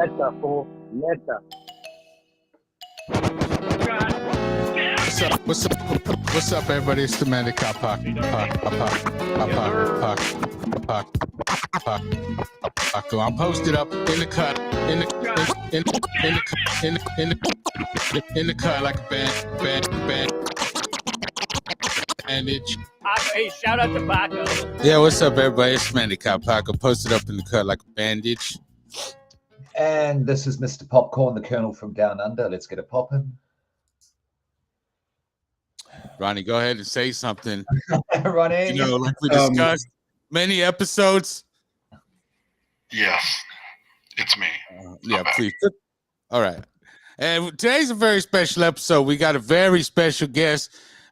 Neta, fool. Neta. What's up, everybody? It's the Manic Paco. I'm posted up in the cut, in the cut like a bandage. Hey, shout out to Paco. Yeah, what's up, everybody? It's Manic Paco, posted up in the cut like a bandage. And this is Mr. Popcorn, the Colonel from Down Under. Let's get it poppin'. Ronnie, go ahead and say something. Ronnie, you know, like we discussed many episodes. Yes, it's me. Yeah, please. All right. And today's a very special episode. We got a very special guest,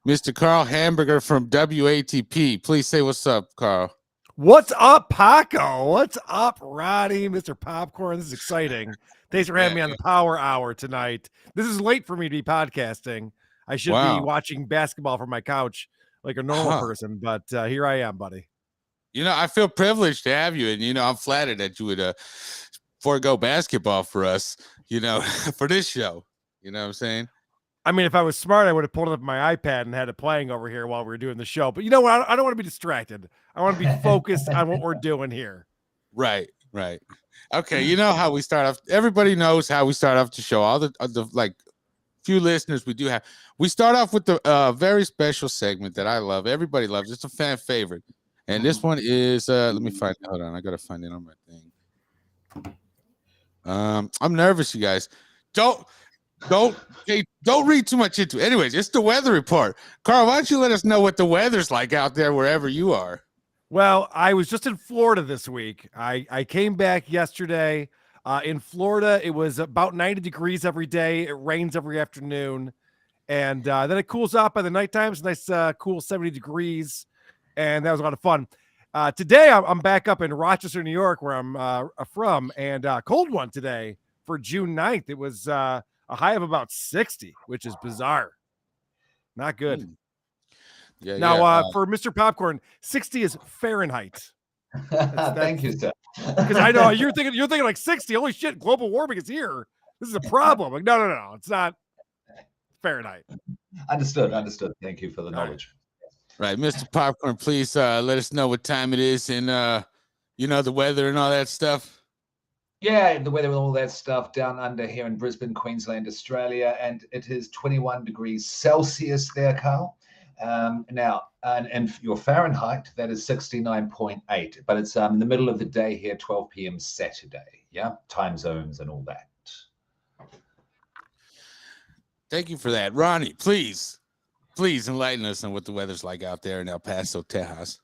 Mr. Karl Hamburger from WATP. Please say what's up, Karl. What's up, Paco? What's up, Ronnie, Mr. Popcorn? This is exciting. Thanks for having me on the Power Hour tonight. This is late for me to be podcasting. I should be watching basketball from my couch like a normal person, but here I am, buddy. You know, I feel privileged to have you, and, you know, I'm flattered that you would forego basketball for us, you know, for this show. You know what I'm saying? I mean, if I was smart, I would have pulled up my iPad and had it playing over here while we were doing the show. But you know what? I don't want to be distracted. I want to be focused on what we're doing here. Right. Okay, you know how we start off. Everybody knows how we start off the show. All the like few listeners we do have. We start off with the very special segment that I love. Everybody loves. It's a fan favorite. And this one is let me find it. Hold on, I gotta find it on my thing. I'm nervous, you guys. Don't read too much into it. Anyways, it's the weather report. Karl, why don't you let us know what the weather's like out there wherever you are? Well, I was just in Florida this week. I came back yesterday. In Florida, it was about 90 degrees every day. It rains every afternoon. And then it cools off by the nighttime. It's nice, cool 70 degrees. And that was a lot of fun. Today, I'm back up in Rochester, New York, where I'm from. And cold one today for June 9th. It was a high of about 60, which is bizarre. Not good. Yeah. Now, for Mr. Popcorn, 60 is Fahrenheit. Thank you, sir. Because I know you're thinking like 60. Holy shit, global warming is here. This is a problem. Like, no. It's not Fahrenheit. Understood. Thank you for the knowledge. Right. Mr. Popcorn, please let us know what time it is and you know, the weather and all that stuff. Yeah, the weather and all that stuff down under here in Brisbane, Queensland, Australia, and it is 21 degrees Celsius there, Karl. Now, and your Fahrenheit, that is 69.8, but it's in the middle of the day here, 12 p.m. Saturday. Yeah, time zones and all that. Thank you for that. Ronnie, please enlighten us on what the weather's like out there in El Paso, Texas.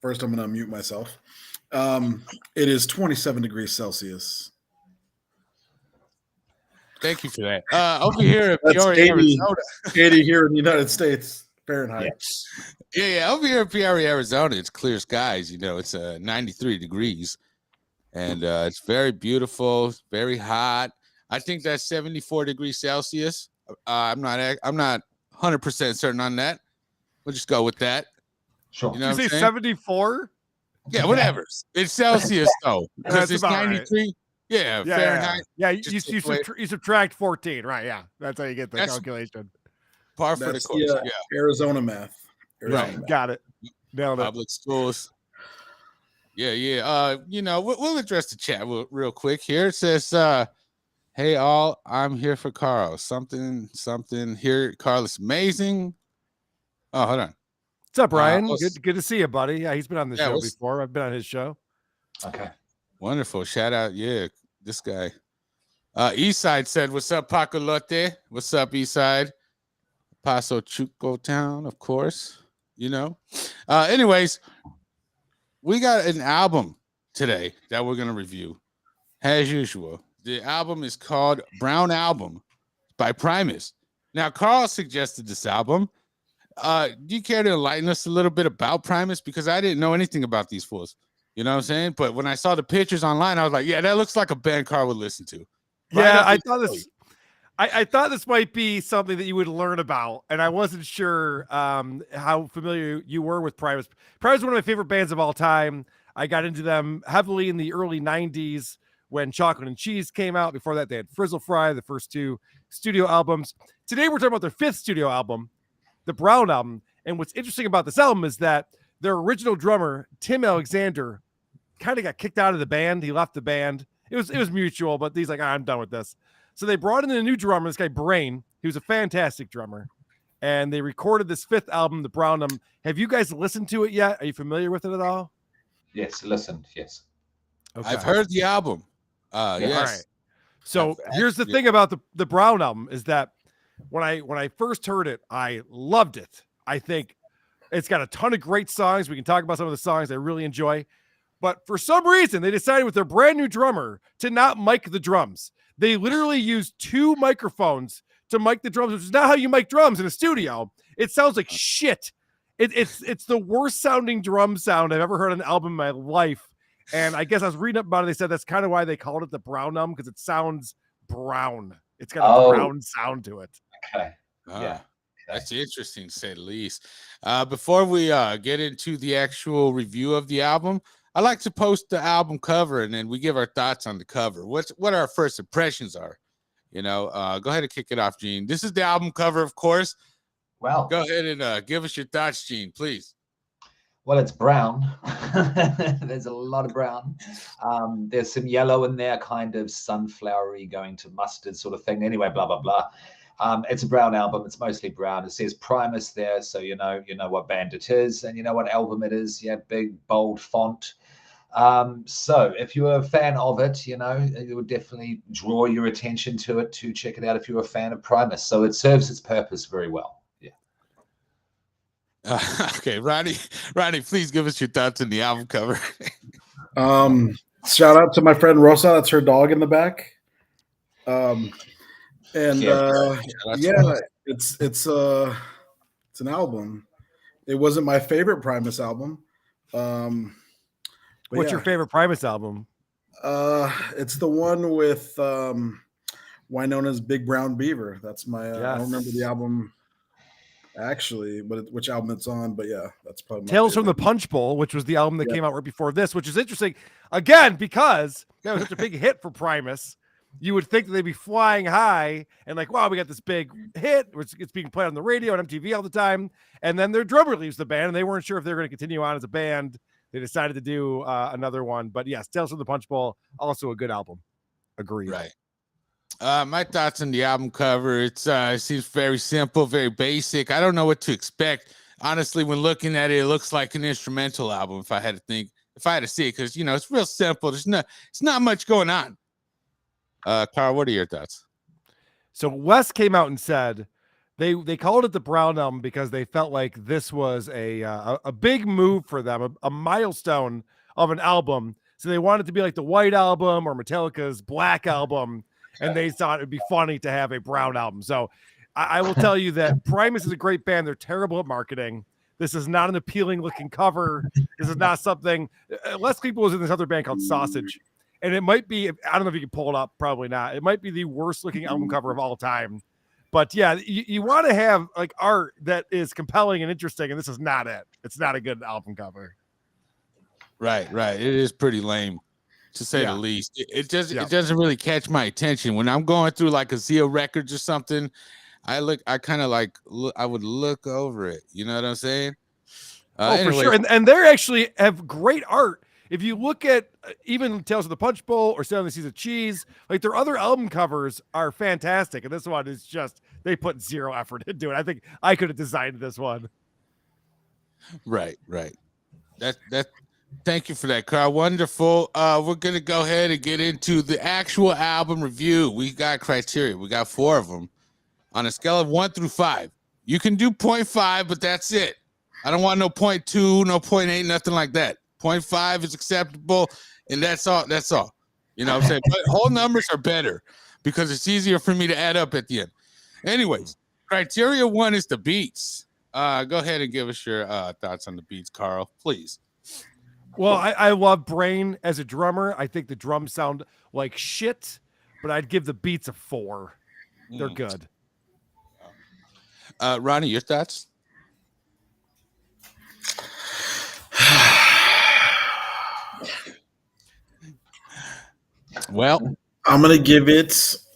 First, I'm going to unmute myself. It is 27 degrees Celsius. Thank you for that. Over here in Peoria, Arizona. 80 here in the United States, Fahrenheit. Yeah. Over here in Peoria, Arizona, it's clear skies. You know, it's 93 degrees. And it's very beautiful. It's very hot. I think that's 74 degrees Celsius. I'm not 100% certain on that. We'll just go with that. Sure. You know Did you say 74? Yeah, whatever. It's Celsius though, because it's 93. Right. Yeah, Fahrenheit. Yeah, you subtract 14, right? Yeah, that's how you get the calculation. Par for the course. Yeah, Arizona math. Right, got it. Nailed it. Public schools. Yeah. You know, we'll address the chat real quick here. It says, "Hey all, I'm here for Karl. Something here. Karl is amazing." Oh, hold on. What's up, Ryan? Good to see you, buddy. Yeah, he's been on the show before. I've been on his show. Okay. Wonderful. Shout out. Yeah, this guy. Eastside said, "What's up, Paco Lotte? What's up, Eastside? Paso Chuco Town, of course. You know." Anyways, we got an album today that we're gonna review, as usual. The album is called Brown Album by Primus. Now, Karl suggested this album. Do you care to enlighten us a little bit about Primus? Because I didn't know anything about these fools. You know what I'm saying? But when I saw the pictures online, I was like, yeah, that looks like a band Karl would listen to. Yeah, I thought this might be something that you would learn about, and I wasn't sure how familiar you were with Primus. Primus is one of my favorite bands of all time. I got into them heavily in the early 90s when Chocolate and Cheese came out. Before that, they had Frizzle Fry, the first 2 studio albums. Today, we're talking about their 5th studio album, the Brown Album. And what's interesting about this album is that their original drummer, Tim Alexander, kind of got kicked out of the band. He left the band. It was mutual, but he's like, I'm done with this. So they brought in a new drummer, this guy Brain. He was a fantastic drummer. And they recorded this 5th album, the Brown Album. Have you guys listened to it yet? Are you familiar with it at all? Yes, listened. Yes. Okay. I've heard the album. Yes. All right. So here's the thing about the Brown Album is that when I first heard it, I loved it. I think it's got a ton of great songs. We can talk about some of the songs I really enjoy. But for some reason, they decided with their brand new drummer to not mic the drums. They literally used 2 microphones to mic the drums, which is not how you mic drums in a studio. It sounds like shit. It's the worst sounding drum sound I've ever heard on an album in my life. And I guess I was reading up about it. They said that's kind of why they called it the Brown Album, because it sounds brown. It's got a brown sound to it. Okay. Yeah. That's interesting, to say the least. Before we get into the actual review of the album, I like to post the album cover and then we give our thoughts on the cover. What our first impressions are. You know, go ahead and kick it off, Gene. This is the album cover, of course. Well, go ahead and give us your thoughts, Gene, please. Well, it's brown. There's a lot of brown. There's some yellow in there, kind of sunflowery going to mustard sort of thing. Anyway, blah, blah, blah. It's a brown album. It's mostly brown. It says Primus there, so you know what band it is and you know what album it is. Yeah, big, bold font. So if you're a fan of it, you know, it would definitely draw your attention to it to check it out if you're a fan of Primus. So it serves its purpose very well. Okay, Ronnie, please give us your thoughts on the album cover. Shout out to my friend Rosa. That's her dog in the back. It's an album. It wasn't my favorite Primus album. What's your favorite Primus album? It's the one with Winona's Big Brown Beaver. That's my. I don't remember the album. Actually, but which album it's on, but yeah, that's probably Tales from the Punch Bowl, which was the album that came out right before this, which is interesting again because that was such a big hit for Primus. You would think that they'd be flying high and like, wow, we got this big hit, which it's being played on the radio and MTV all the time, and then their drummer leaves the band, and they weren't sure if they were going to continue on as a band. They decided to do another one, but yes, Tales from the Punch Bowl, also a good album. Agreed. Right. My thoughts on the album cover, it seems very simple, very basic. I don't know what to expect. Honestly, when looking at it, it looks like an instrumental album if I had to see it, because, you know, it's real simple. It's not much going on. Karl, what are your thoughts? So Wes came out and said they called it the Brown Album because they felt like this was a big move for them, a milestone of an album. So they wanted it to be like the White Album or Metallica's Black Album. And they thought it'd be funny to have a brown album. So I will tell you that Primus is a great band. They're terrible at marketing. This is not an appealing looking cover. This is not something. Les Claypool was in this other band called Sausage. And it might be, I don't know if you can pull it up, probably not. It might be the worst looking album cover of all time. But yeah, you want to have like art that is compelling and interesting. And this is not it. It's not a good album cover. Right. It is pretty lame, to say the least. It doesn't really catch my attention when I'm going through like a Zio Records or something. I would look over it. You know what I'm saying? For sure. And they actually have great art. If you look at even Tales of the Punch Bowl or 7 Seas of Cheese, like their other album covers are fantastic. And this one is just, they put zero effort into it. I think I could have designed this one. Right. Thank you for that, Karl. Wonderful. We're going to go ahead and get into the actual album review. We got criteria. We got 4 of them on a scale of 1 through 5. You can do 0.5, but that's it. I don't want no 0.2, no 0.8, nothing like that. 0.5 is acceptable, and that's all. You know what I'm saying? But whole numbers are better because it's easier for me to add up at the end. Anyways, criteria 1 is the beats. Go ahead and give us your thoughts on the beats, Karl, please. Well, I love Brain as a drummer. I think the drums sound like shit, but I'd give the beats a 4. They're good. Ronnie, your thoughts? Well, I'm gonna give it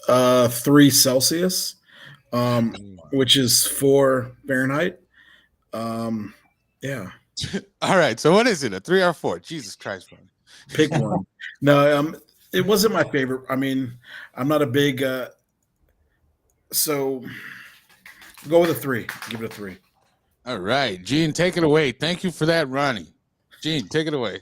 3 Celsius, which is 4 Fahrenheit. Yeah. all right. So what is it? A 3 or 4? Jesus Christ, Ronnie. Pick one. No, it wasn't my favorite. I mean, I'm not a big so go with a 3. Give it a 3. All right, Gene, take it away. Thank you for that, Ronnie. Gene, take it away.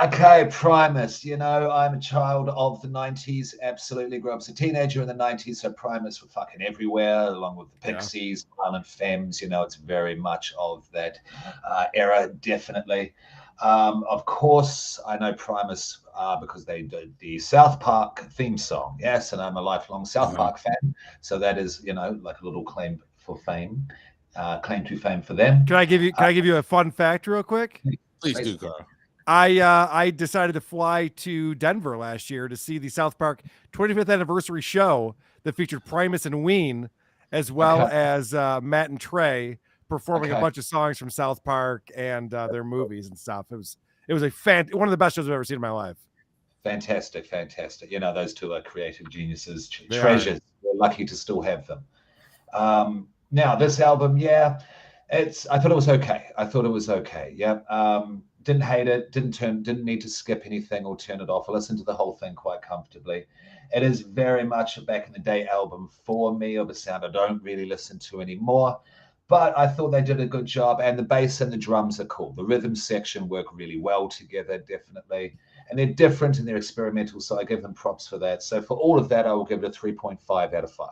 Okay, Primus. You know, I'm a child of the 90s. Absolutely grew up as a teenager in the 90s. So Primus were fucking everywhere, along with the Pixies, Violent Femmes. You know, it's very much of that era, definitely. Of course, I know Primus because they did the South Park theme song. Yes, and I'm a lifelong South Park fan. So that is, you know, like a little claim for fame, claim to fame for them. Can I give you a fun fact real quick? Please do, Carl. I decided to fly to Denver last year to see the South Park 25th anniversary show that featured Primus and Ween, as well as Matt and Trey performing a bunch of songs from South Park and their movies and stuff. It was one of the best shows I've ever seen in my life. Fantastic. You know, those two are creative geniuses, treasures. We're lucky to still have them. Now, this album, I thought it was okay. Yeah. Didn't hate it. Didn't need to skip anything or turn it off. I listened to the whole thing quite comfortably. It is very much a back in the day album for me, of a sound I don't really listen to anymore. But I thought they did a good job, and the bass and the drums are cool. The rhythm section work really well together, definitely. And they're different and they're experimental, so I give them props for that. So for all of that, I will give it a 3.5 out of 5.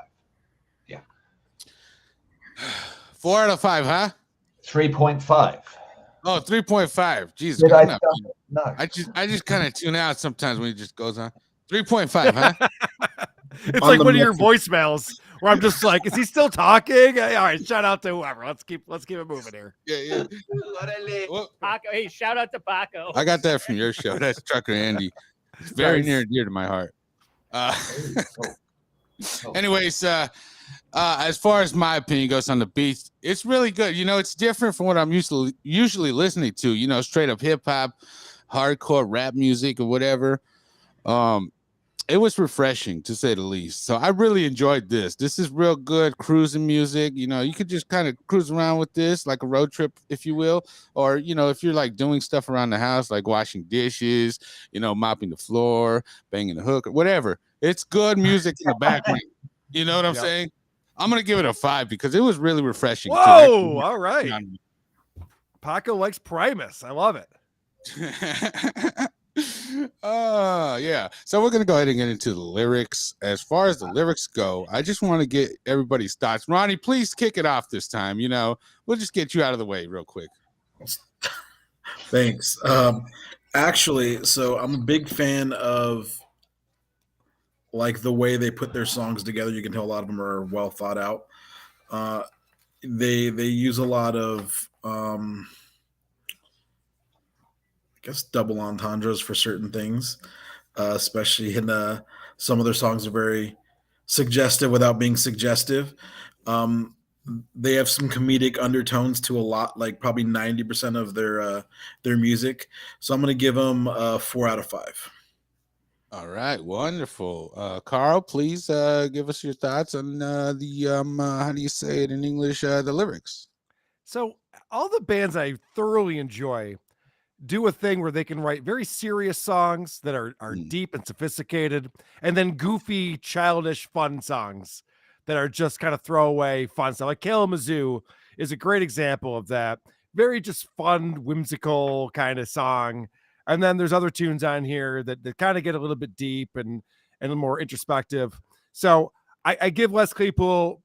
Yeah. 4 out of 5, huh? 3.5. Oh, 3.5. Jesus. Did I? No. I just kind of tune out sometimes when it just goes on. 3.5, huh? It's like one of your voicemails where I'm just like, is he still talking? All right, shout out to whoever. Let's keep it moving here. Yeah. Paco, hey, shout out to Paco. I got that from your show. That's Trucker Andy. It's very near and dear to my heart. Anyways, as far as my opinion goes on the beats, it's really good. You know, it's different from what I'm usually listening to. You know, straight up hip hop, hardcore rap music, or whatever. It was refreshing, to say the least. So I really enjoyed this. This is real good cruising music. You know, you could just kind of cruise around with this, like a road trip, if you will. Or, you know, if you're like doing stuff around the house, like washing dishes, you know, mopping the floor, banging the hook, or whatever. It's good music in the background. You know what I'm saying? I'm going to give it a 5 because it was really refreshing. Whoa, all right. Paco likes Primus. I love it. Yeah. So we're gonna go ahead and get into the lyrics. As far as the lyrics go, I just want to get everybody's thoughts. Ronnie, please kick it off this time. You know, we'll just get you out of the way real quick. Thanks. Actually, so I'm a big fan of like the way they put their songs together. You can tell a lot of them are well thought out. They use a lot of I guess double entendres for certain things, especially in some of their songs are very suggestive without being suggestive. They have some comedic undertones to a lot, like probably 90% of their music. So I'm going to give them a 4 out of 5. All right, wonderful. Carl, please give us your thoughts on the how do you say it in English? The lyrics. So all the bands I thoroughly enjoy do a thing where they can write very serious songs that are deep and sophisticated, and then goofy, childish, fun songs that are just kind of throwaway fun stuff. Like Kalamazoo is a great example of that. Very just fun, whimsical kind of song. And then there's other tunes on here that kind of get a little bit deep and a little more introspective. So I give Les Claypool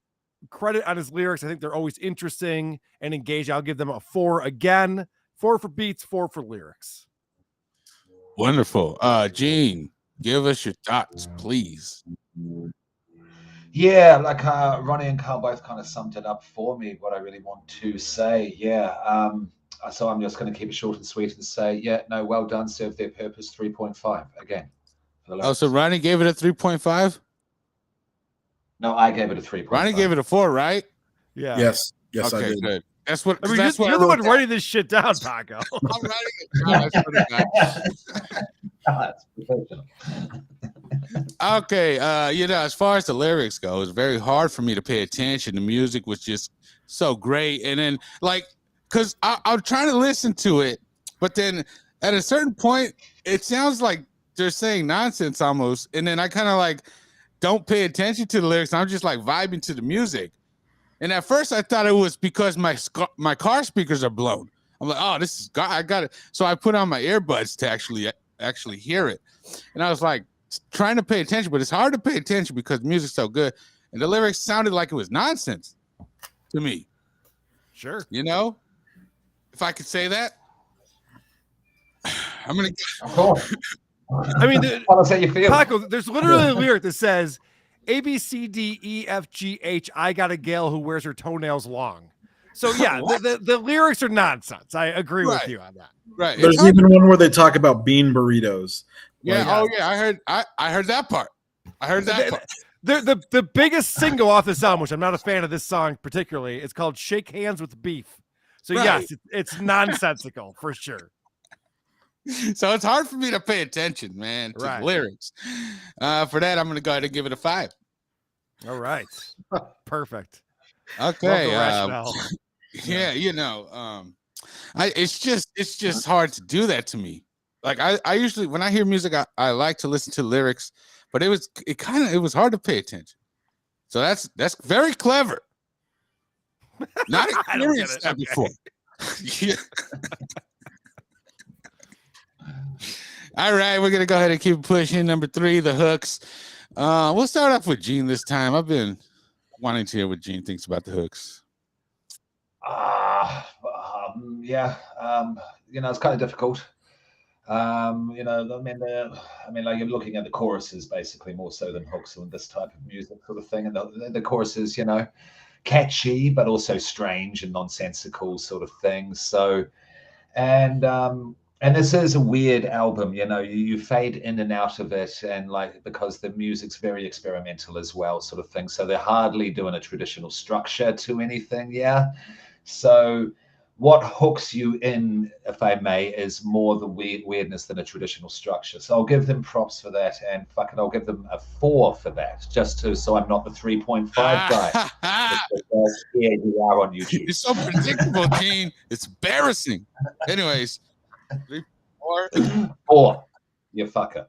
credit on his lyrics. I think they're always interesting and engaged. I'll give them a 4 again. 4 for beats, 4 for lyrics. Wonderful. Gene, give us your thoughts, please. Yeah, like Ronnie and Carl both kind of summed it up for me, what I really want to say. Yeah. So I'm just going to keep it short and sweet and say, well done, served their purpose, 3.5 again. So Ronnie gave it a 3.5? No, I gave it a 3.5. Ronnie gave it a 4, right? Yeah. Yes, okay, I did. Good. That's what. I mean, that's you're the one writing this shit down, Paco. I'm writing it down. That's what I got. That's professional. Okay, as far as the lyrics go, it's very hard for me to pay attention. The music was just so great, and then because I'm trying to listen to it, but then at a certain point, it sounds like they're saying nonsense almost, and then I kind of don't pay attention to the lyrics. I'm just vibing to the music, and at first I thought it was because my car speakers are blown. I'm like, oh, this is I got it. So I put on my earbuds to actually hear it, and I was trying to pay attention, but it's hard to pay attention because the music's so good, and the lyrics sounded like it was nonsense to me. Sure. If I could say that, I'm gonna. Of course. I mean, Tell us how you feel. Paco, there's literally a lyric that says A, B, C, D, E, F, G, H. I got a gal who wears her toenails long. So yeah, the lyrics are nonsense. I agree with you on that. Right. There's even one where they talk about bean burritos. Yeah. I heard that part. I heard that part. The biggest single off this album, which I'm not a fan of this song particularly, it's called "Shake Hands with Beef." So yes, it's nonsensical for sure. So it's hard for me to pay attention, man, to the lyrics. For that, I'm going to go ahead and give it a 5. All right, perfect. Okay. It's just hard to do that to me. I usually, when I hear music, I like to listen to lyrics, but it was hard to pay attention. So that's very clever. Not experienced that before. Yeah. All right, we're gonna go ahead and keep pushing. Number 3, the hooks. We'll start off with Gene this time. I've been wanting to hear what Gene thinks about the hooks. It's kind of difficult. You're looking at the choruses basically more so than hooks on this type of music sort of thing, and the choruses, catchy but also strange and nonsensical sort of thing. So, and this is a weird album, you fade in and out of it, and because the music's very experimental as well, sort of thing. So they're hardly doing a traditional structure to anything, So what hooks you in, if I may, is more the weirdness than a traditional structure. So I'll give them props for that, and I'll give them a 4 for that, so I'm not the 3.5 guy. Here you are on YouTube. You're so predictable, Gene. It's embarrassing. Anyways, 3, 4. 4. You fucker.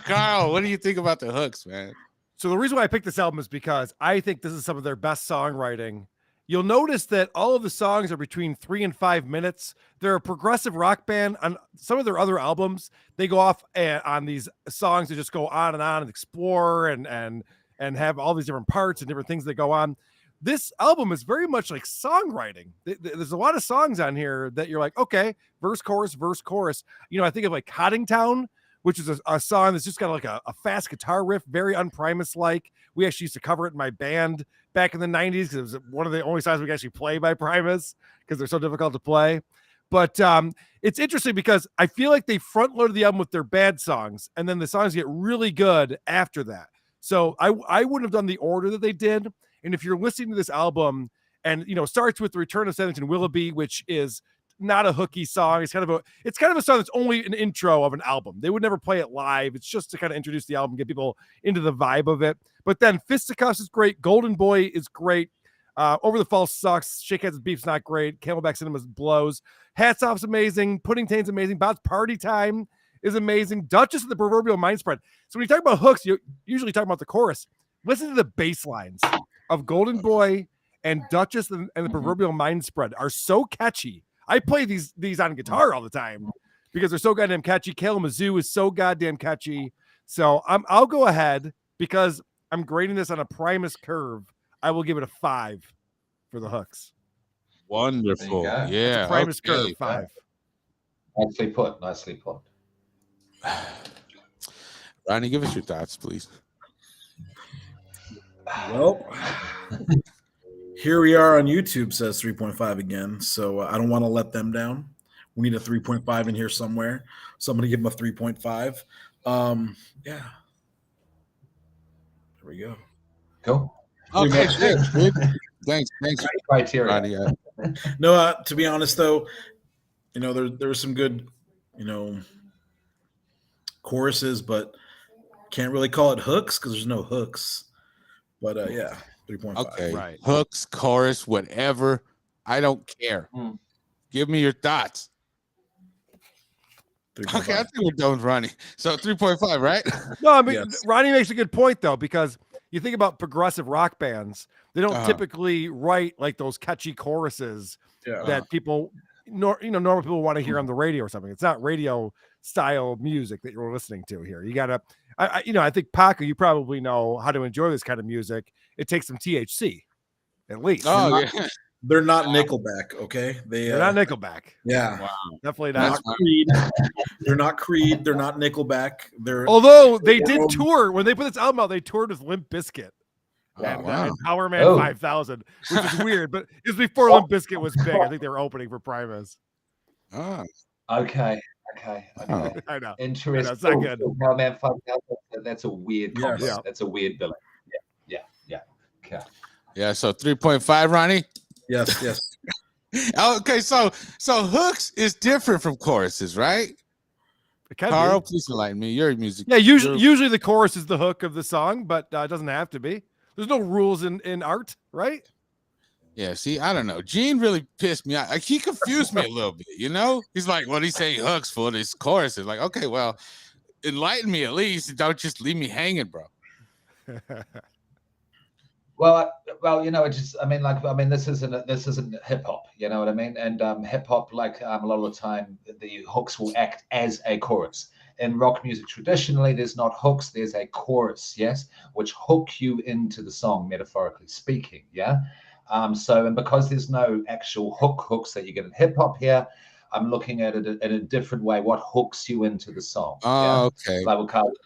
Karl, what do you think about the hooks, man? So the reason why I picked this album is because I think this is some of their best songwriting. You'll notice that all of the songs are between 3 and 5 minutes. They're a progressive rock band. On some of their other albums, they go off on these songs that just go on and explore and have all these different parts and different things that go on. This album is very much like songwriting. There's a lot of songs on here that you're like, okay, verse, chorus. I think of Coddingtown, which is a song that's just got a fast guitar riff, very un-Primus-like. We actually used to cover it in my band back in the 90s because it was one of the only songs we could actually play by Primus because they're so difficult to play. But it's interesting because I feel like they front-loaded the album with their bad songs, and then the songs get really good after that. So I wouldn't have done the order that they did. And if you're listening to this album and, starts with The Return of Seddington Willoughby, which is not a hooky song. It's kind of a song that's only an intro of an album. They would never play it live. It's just to kind of introduce the album, get people into the vibe of it. But then Fisticuffs is great. Golden Boy is great. Over the Fall sucks. Shake Hands with Beef's not great. Camelback Cinema blows. Hats Off's amazing. Pudding Tane's amazing. Bob's Party Time is amazing. Duchess of the Proverbial Mind Spread. So when you talk about hooks, you usually talk about the chorus. Listen to the bass lines of Golden Boy and Duchess and the Proverbial Mind Spread are so catchy. I play these on guitar all the time because they're so goddamn catchy. Kalamazoo is so goddamn catchy. So I'll go ahead because I'm grading this on a Primus curve. I will give it a 5 for the hooks. Wonderful. Yeah. Primus curve 5. Nicely put. Ronnie, give us your thoughts, please. Well, here we are on YouTube, says 3.5 again. So I don't want to let them down. We need a 3.5 in here somewhere. Somebody give them a 3.5. Yeah. There we go. Cool. Okay, good. Thanks. Criteria. No, to be honest though, there were some good, choruses, but Can't really call it hooks because there's no hooks. But yeah, 3.5. Okay. Right. Hooks, chorus, whatever. I don't care. Give me your thoughts. 3.5. Okay, I think we're done with Ronnie. So 3.5, right? No, I mean, Yes. Ronnie makes a good point, though, because you think about progressive rock bands, they don't Uh-huh. typically write like those catchy choruses Yeah. that people, normal people want to hear on the radio or something. It's not radio style music that you're listening to here. You got to, I think, Paco, you probably know how to enjoy this kind of music. It takes some THC, at least. Oh, yeah. They're not Nickelback, okay? They're not Nickelback. Yeah. Wow. Definitely They're not. not Creed. They're not Creed. They're not Nickelback. They're Although they did tour when they put this album out, they toured with Limp Bizkit. And Power Man 5000, which is weird, but it was before Limp Bizkit was big. I think they were opening for Primus. Oh. Okay. I know. Interesting. It's not good. Power Man 5000. That's a weird Yes. combo. Yeah. That's a weird villain. Yeah. Okay. Yeah, so 3.5, Ronnie. yes. Okay, so hooks is different from choruses, right? It can Carl, be. please enlighten me. You're a music. Yeah, usually the chorus is the hook of the song, but it doesn't have to be. There's no rules in art, right? Yeah, see, I don't know. Gene really pissed me out. Like, he confused me a little bit, you know? He's like, well, he's saying hooks for this choruses. Like, okay, well, enlighten me at least. Don't just leave me hanging, bro. Well, this isn't hip hop, you know what I mean? And hip hop, a lot of the time, the hooks will act as a chorus. In rock music, traditionally, there's not hooks, there's a chorus, yes, which hook you into the song, metaphorically speaking, yeah. And because there's no actual hooks that you get in hip hop here, I'm looking at it in a different way. What hooks you into the song? Oh, okay. Like we'll call it.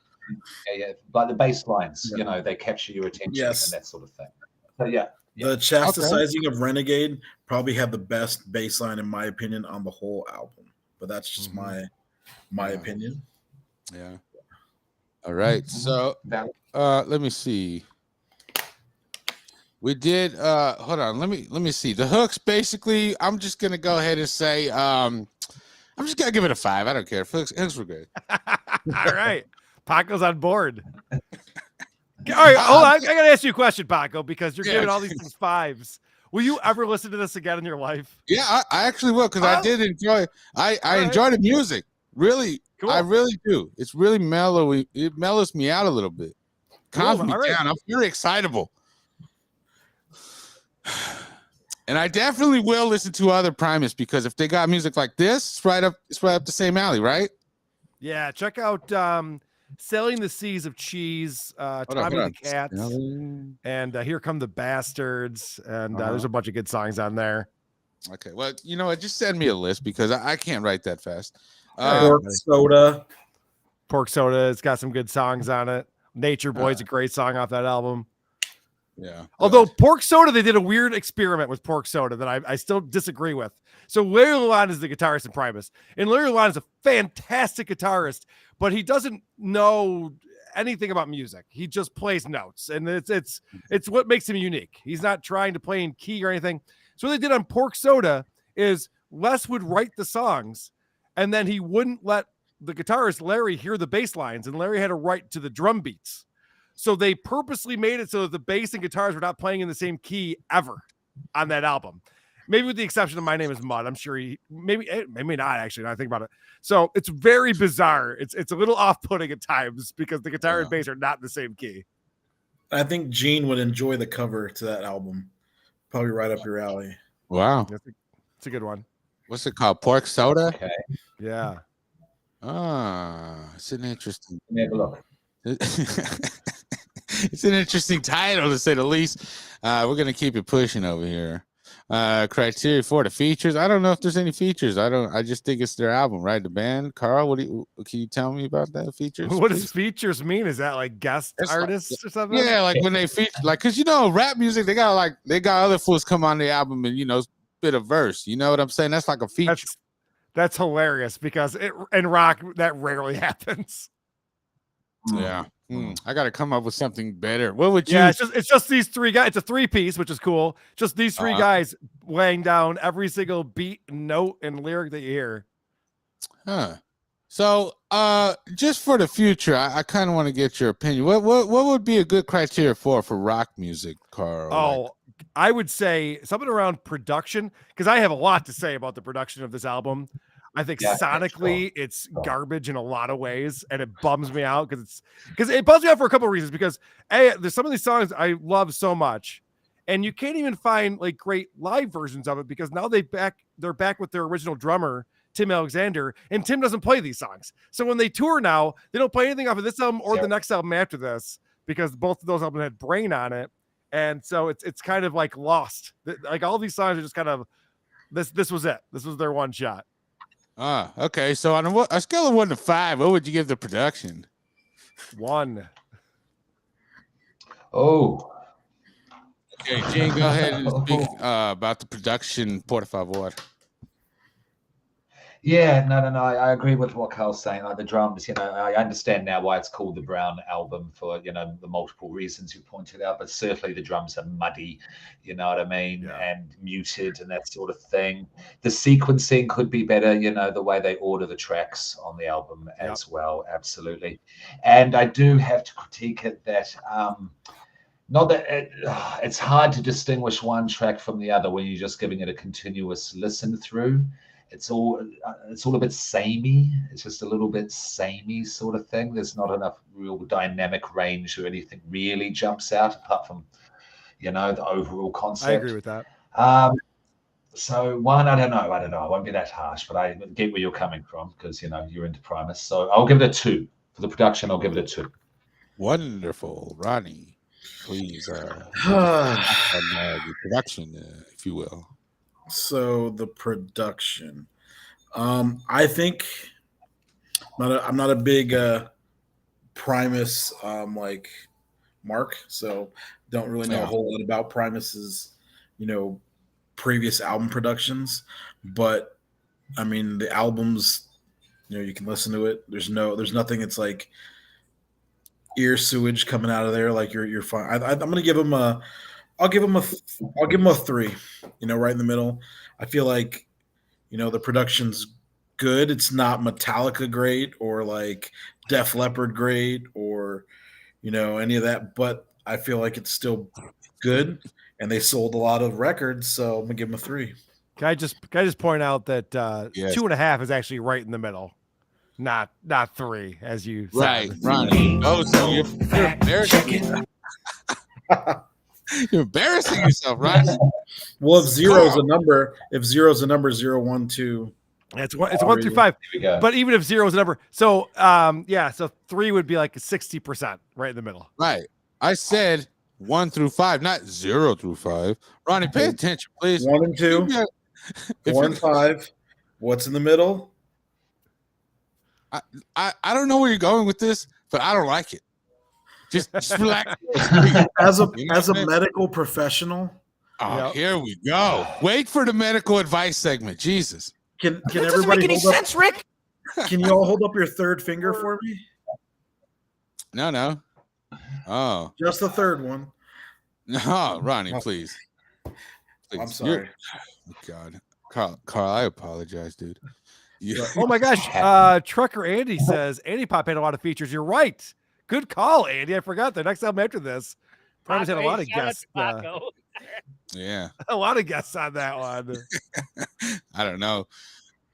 Like the bass lines, they capture your attention and that sort of thing. So The chastising of Renegade probably had the best bass line, in my opinion, on the whole album. But that's just my opinion. Yeah. All right. So let me see. We did hold on, let me see. The hooks, basically, I'm just gonna go ahead and say I'm just gonna give it a 5. I don't care. Hooks were good. All right. Paco's on board. All right, hold on. I gotta ask you a question, Paco, because you're giving all these things 5s. Will you ever listen to this again in your life? Yeah, I actually will, because I did enjoy. I enjoy the music. Really, cool. I really do. It's really mellow. It mellows me out a little bit. Calms me down. I'm very excitable. And I definitely will listen to other Primus, because if they got music like this, it's right up the same alley, right? Yeah, check out Sailing the Seas of Cheese, Tommy the Cats, and Here Come the Bastards, and there's a bunch of good songs on there. Okay, well, you know what? Just send me a list, because I can't write that fast. Pork Soda, it's got some good songs on it. Nature Boy's a great song off that album. Yeah. Although Pork Soda, they did a weird experiment with Pork Soda that I still disagree with. So Larry Lalonde is the guitarist in Primus, and Larry Lalonde is a fantastic guitarist, but he doesn't know anything about music. He just plays notes, and it's what makes him unique. He's not trying to play in key or anything. So what they did on Pork Soda is Les would write the songs, and then he wouldn't let the guitarist Larry hear the bass lines, and Larry had to write to the drum beats. So they purposely made it so that the bass and guitars were not playing in the same key ever on that album. Maybe with the exception of My Name is Mud. I'm sure maybe not, actually, now I think about it. So it's very bizarre. It's a little off-putting at times because the guitar and bass are not in the same key. I think Gene would enjoy the cover to that album. Probably right up your alley. Wow. It's a good one. What's it called? Pork Soda? Okay. Yeah. It's an interesting. Have a look. It's an interesting title, to say the least. We're gonna keep it pushing over here. Criteria for the features. I don't know if there's any features. I just think it's their album, right? The band. Carl, can you tell me about that features? What does features mean? Is that like guest artists or something? Yeah, like when they feature, like, cause rap music, they got other fools come on the album and bit of verse. You know what I'm saying? That's like a feature. That's hilarious, because in rock that rarely happens. Yeah. I got to come up with something better. What would you? Yeah, it's just these three guys. It's a 3-piece, which is cool. Just these 3 guys laying down every single beat, note, and lyric that you hear. Huh. So, just for the future, I kind of want to get your opinion. What would be a good criteria for rock music, Karl? Oh, I would say something around production, because I have a lot to say about the production of this album. I think sonically it's garbage in a lot of ways, and it bums me out because it bums me out for a couple of reasons. Because there's some of these songs I love so much, and you can't even find like great live versions of it because now they're back with their original drummer, Tim Alexander, and Tim doesn't play these songs. So when they tour now, they don't play anything off of this album or the next album after this because both of those albums had Brain on it. And so it's kind of like lost. Like all these songs are just kind of this was it. This was their one shot. Okay. So on a scale of 1 to 5, what would you give the production? 1. Oh. Okay, Gene, go ahead and speak about the production, por favor. Yeah, no. I agree with what Karl's saying. Like the drums, I understand now why it's called the Brown album for, the multiple reasons you pointed out, but certainly the drums are muddy, you know what I mean? Yeah. And muted and that sort of thing. The sequencing could be better, the way they order the tracks on the album as well. Absolutely. And I do have to critique it that, not that it's hard to distinguish one track from the other when you're just giving it a continuous listen through. It's all a bit samey. It's just a little bit samey sort of thing. There's not enough real dynamic range or anything really jumps out apart from, the overall concept. I agree with that. So 1, I don't know. I won't be that harsh, but I get where you're coming from because, you're into Primus. So I'll give it a 2. For the production, I'll give it a 2. Wonderful. Ronnie, please, on the production, if you will. So the production, I think I'm not a big Primus like Mark, so don't really know a whole lot about Primus's previous album productions. But I mean the albums, you can listen to it. There's nothing. It's like ear sewage coming out of there. Like you're fine. I'm gonna give him a. I'll give him a 3, right in the middle. I feel like, the production's good. It's not Metallica great or like Def Leppard great or, any of that, but I feel like it's still good and they sold a lot of records. So I'm gonna give him a 3. Can I just point out that 2.5 is actually right in the middle, not 3 as you said. Right, Ronnie. Oh, so you're embarrassing. You're embarrassing yourself, right? Well, if zero's a number, 0, 1, 2. It's 1 through 5. But even if 0 is a number, so so 3 would be like 60% right in the middle. Right. I said 1 through 5, not 0 through 5. Ronnie, pay attention, please. 1 and 2. 4 and 5. What's in the middle? I don't know where you're going with this, but I don't like it. Just relax. As a medical professional. Here we go. Wait for the medical advice segment. Jesus. Can that doesn't make any sense, Rick? Can you all hold up your third finger for me? No. Oh. Just the third one. No, Ronnie, please. I'm sorry. God. Karl, I apologize, dude. Oh my gosh. Trucker Andy says Andy Pop had a lot of features. You're right. Good call, Andy. I forgot the next album after this. Primus had a lot of guests. Yeah. A lot of guests on that one. I don't know.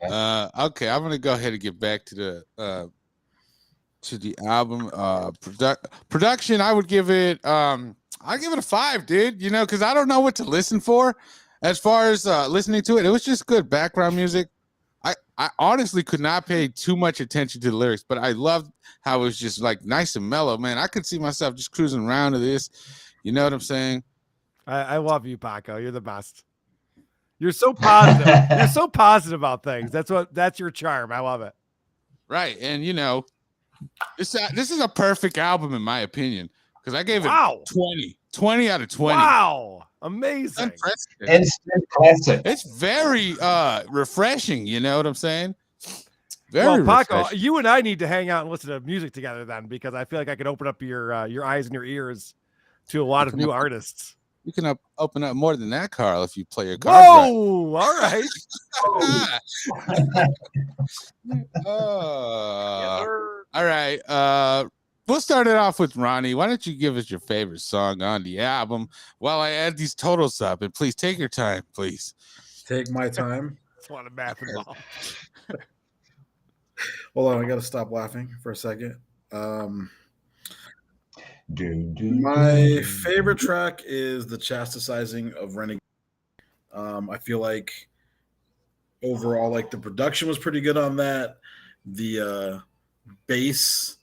Okay, I'm gonna go ahead and get back to the album. Production, I would give it I'll give it a 5, dude. Because I don't know what to listen for as far as listening to it. It was just good background music. I honestly could not pay too much attention to the lyrics, but I loved how it was just like nice and mellow, man. I could see myself just cruising around to this. You know what I'm saying? I love you, Paco. You're the best. You're so positive. You're so positive about things. That's your charm. I love it. Right. And this is a perfect album in my opinion, because I gave it 20 out of 20. Wow. Amazing. Instant classic. It's very refreshing, you know what I'm saying? Well, Paco, you and I need to hang out and listen to music together then, because I feel like I could open up your eyes and your ears to a lot of new artists. You can open up more than that, Karl, if you play your cards right. Whoa! All right. All right. We'll start it off with Ronnie. Why don't you give us your favorite song on the album while I add these totals up? And please take your time, please. Take my time. That's a lot of math involved. Hold on, I got to stop laughing for a second. My favorite track is the Chastising of Renegade. I feel like overall, like the production was pretty good on that. The bass,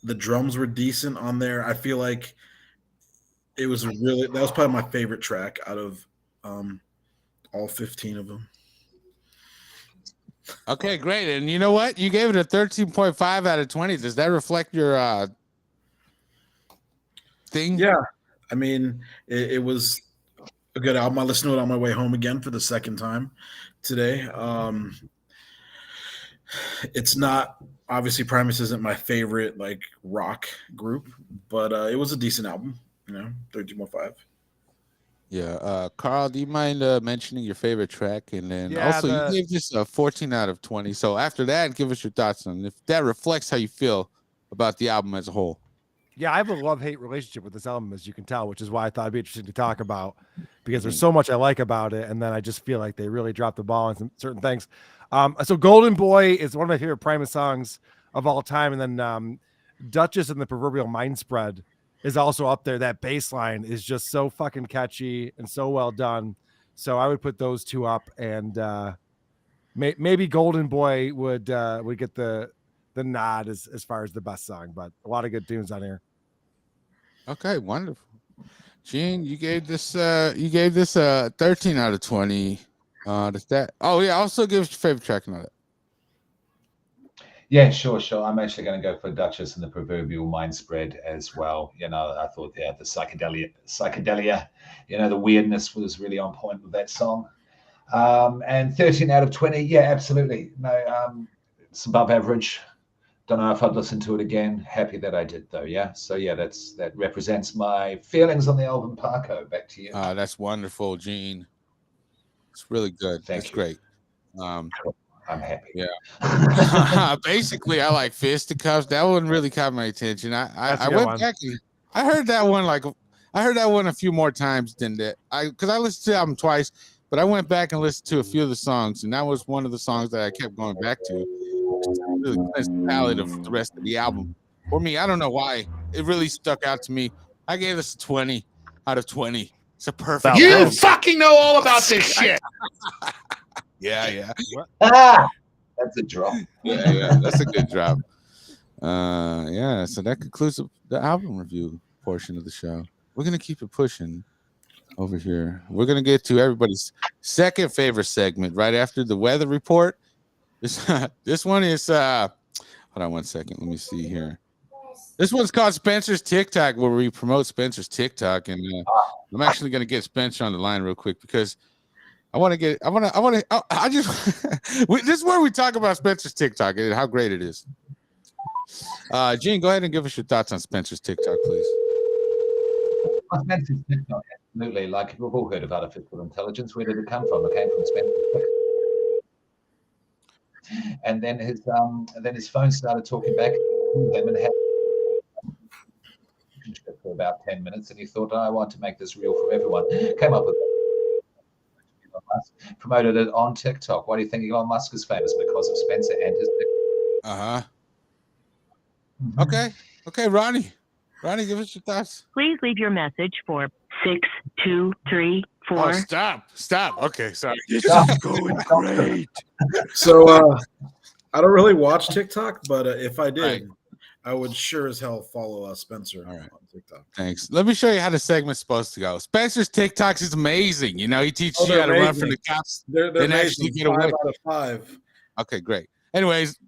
the drums were decent on there. I feel like that was probably my favorite track out of all 15 of them. Okay, great. And you know what? You gave it a 13.5 out of 20. Does that reflect your thing? Yeah. I mean, it was a good album. I listened to it on my way home again for the second time today. It's not, obviously Primus isn't my favorite like rock group, but it was a decent album, 13.5. Yeah. Karl, do you mind mentioning your favorite track? And then Yeah, also you gave this a 14 out of 20. So after that, give us your thoughts on if that reflects how you feel about the album as a whole. Yeah, I have a love-hate relationship with this album, as you can tell, which is why I thought it'd be interesting to talk about, because there's so much I like about it, and then I just feel like they really dropped the ball on some certain things. So Golden Boy is one of my favorite Primus songs of all time, and then Duchess and the Proverbial Mind Spread is also up there. That bass line is just so fucking catchy and so well done. So I would put those two up, and maybe Golden Boy would get the nod as far as the best song, but a lot of good tunes on here. Okay, wonderful. Gene, you gave this a 13 out of 20. Does that? Oh yeah, also give us your favorite track on that. Yeah, sure. I'm actually going to go for Duchess and the Proverbial Mind Spread as well. I thought the psychedelia, the weirdness was really on point with that song. And 13 out of 20, yeah, absolutely. No, it's above average. Don't know if I'd listen to it again. Happy that I did, though. Yeah. So yeah, that represents my feelings on the album. Paco, back to you. That's wonderful, Gene. It's really good. That's great. I'm happy. Yeah. Basically, I like Fisticuffs. That one really caught my attention. I went back and I heard that one a few more times than that. Because I listened to the album twice, but I went back and listened to a few of the songs, and that was one of the songs that I kept going back to. Really cleansed the palette of the rest of the album. For me, I don't know why. It really stuck out to me. I gave this a 20 out of 20. It's a perfect. You fucking know all about this shit. Yeah. That's a drop. Yeah, that's a good drop. Yeah, so that concludes the album review portion of the show. We're gonna keep it pushing over here. We're gonna get to everybody's second favorite segment right after the weather report. This one is hold on one second. Let me see here. This one's called Spencer's TikTok, where we promote Spencer's TikTok, and I'm actually gonna get Spencer on the line real quick because this is where we talk about Spencer's TikTok and how great it is. Gene, go ahead and give us your thoughts on Spencer's TikTok, please. Spencer's TikTok, absolutely. Like, we've all heard of artificial intelligence. Where did it come from? It came from Spencer's TikTok. And then his phone started talking back to him and had for about 10 minutes, and he thought, I want to make this real for everyone. Came up with Elon Musk, promoted it on TikTok. Why do you think Elon Musk is famous? Because of Spencer and his TikTok. Okay, Ronnie, give us your thoughts. Please leave your message for 6234. Oh, stop. Okay, sorry. This is going great. So I don't really watch TikTok, but if I did, Right. I would sure as hell follow Spencer on TikTok. Thanks. Let me show you how the segment's supposed to go. Spencer's TikToks is amazing. He teaches you how to run from the cops. They're and amazing. actually get 5 away. out of 5. Okay, great. Anyways,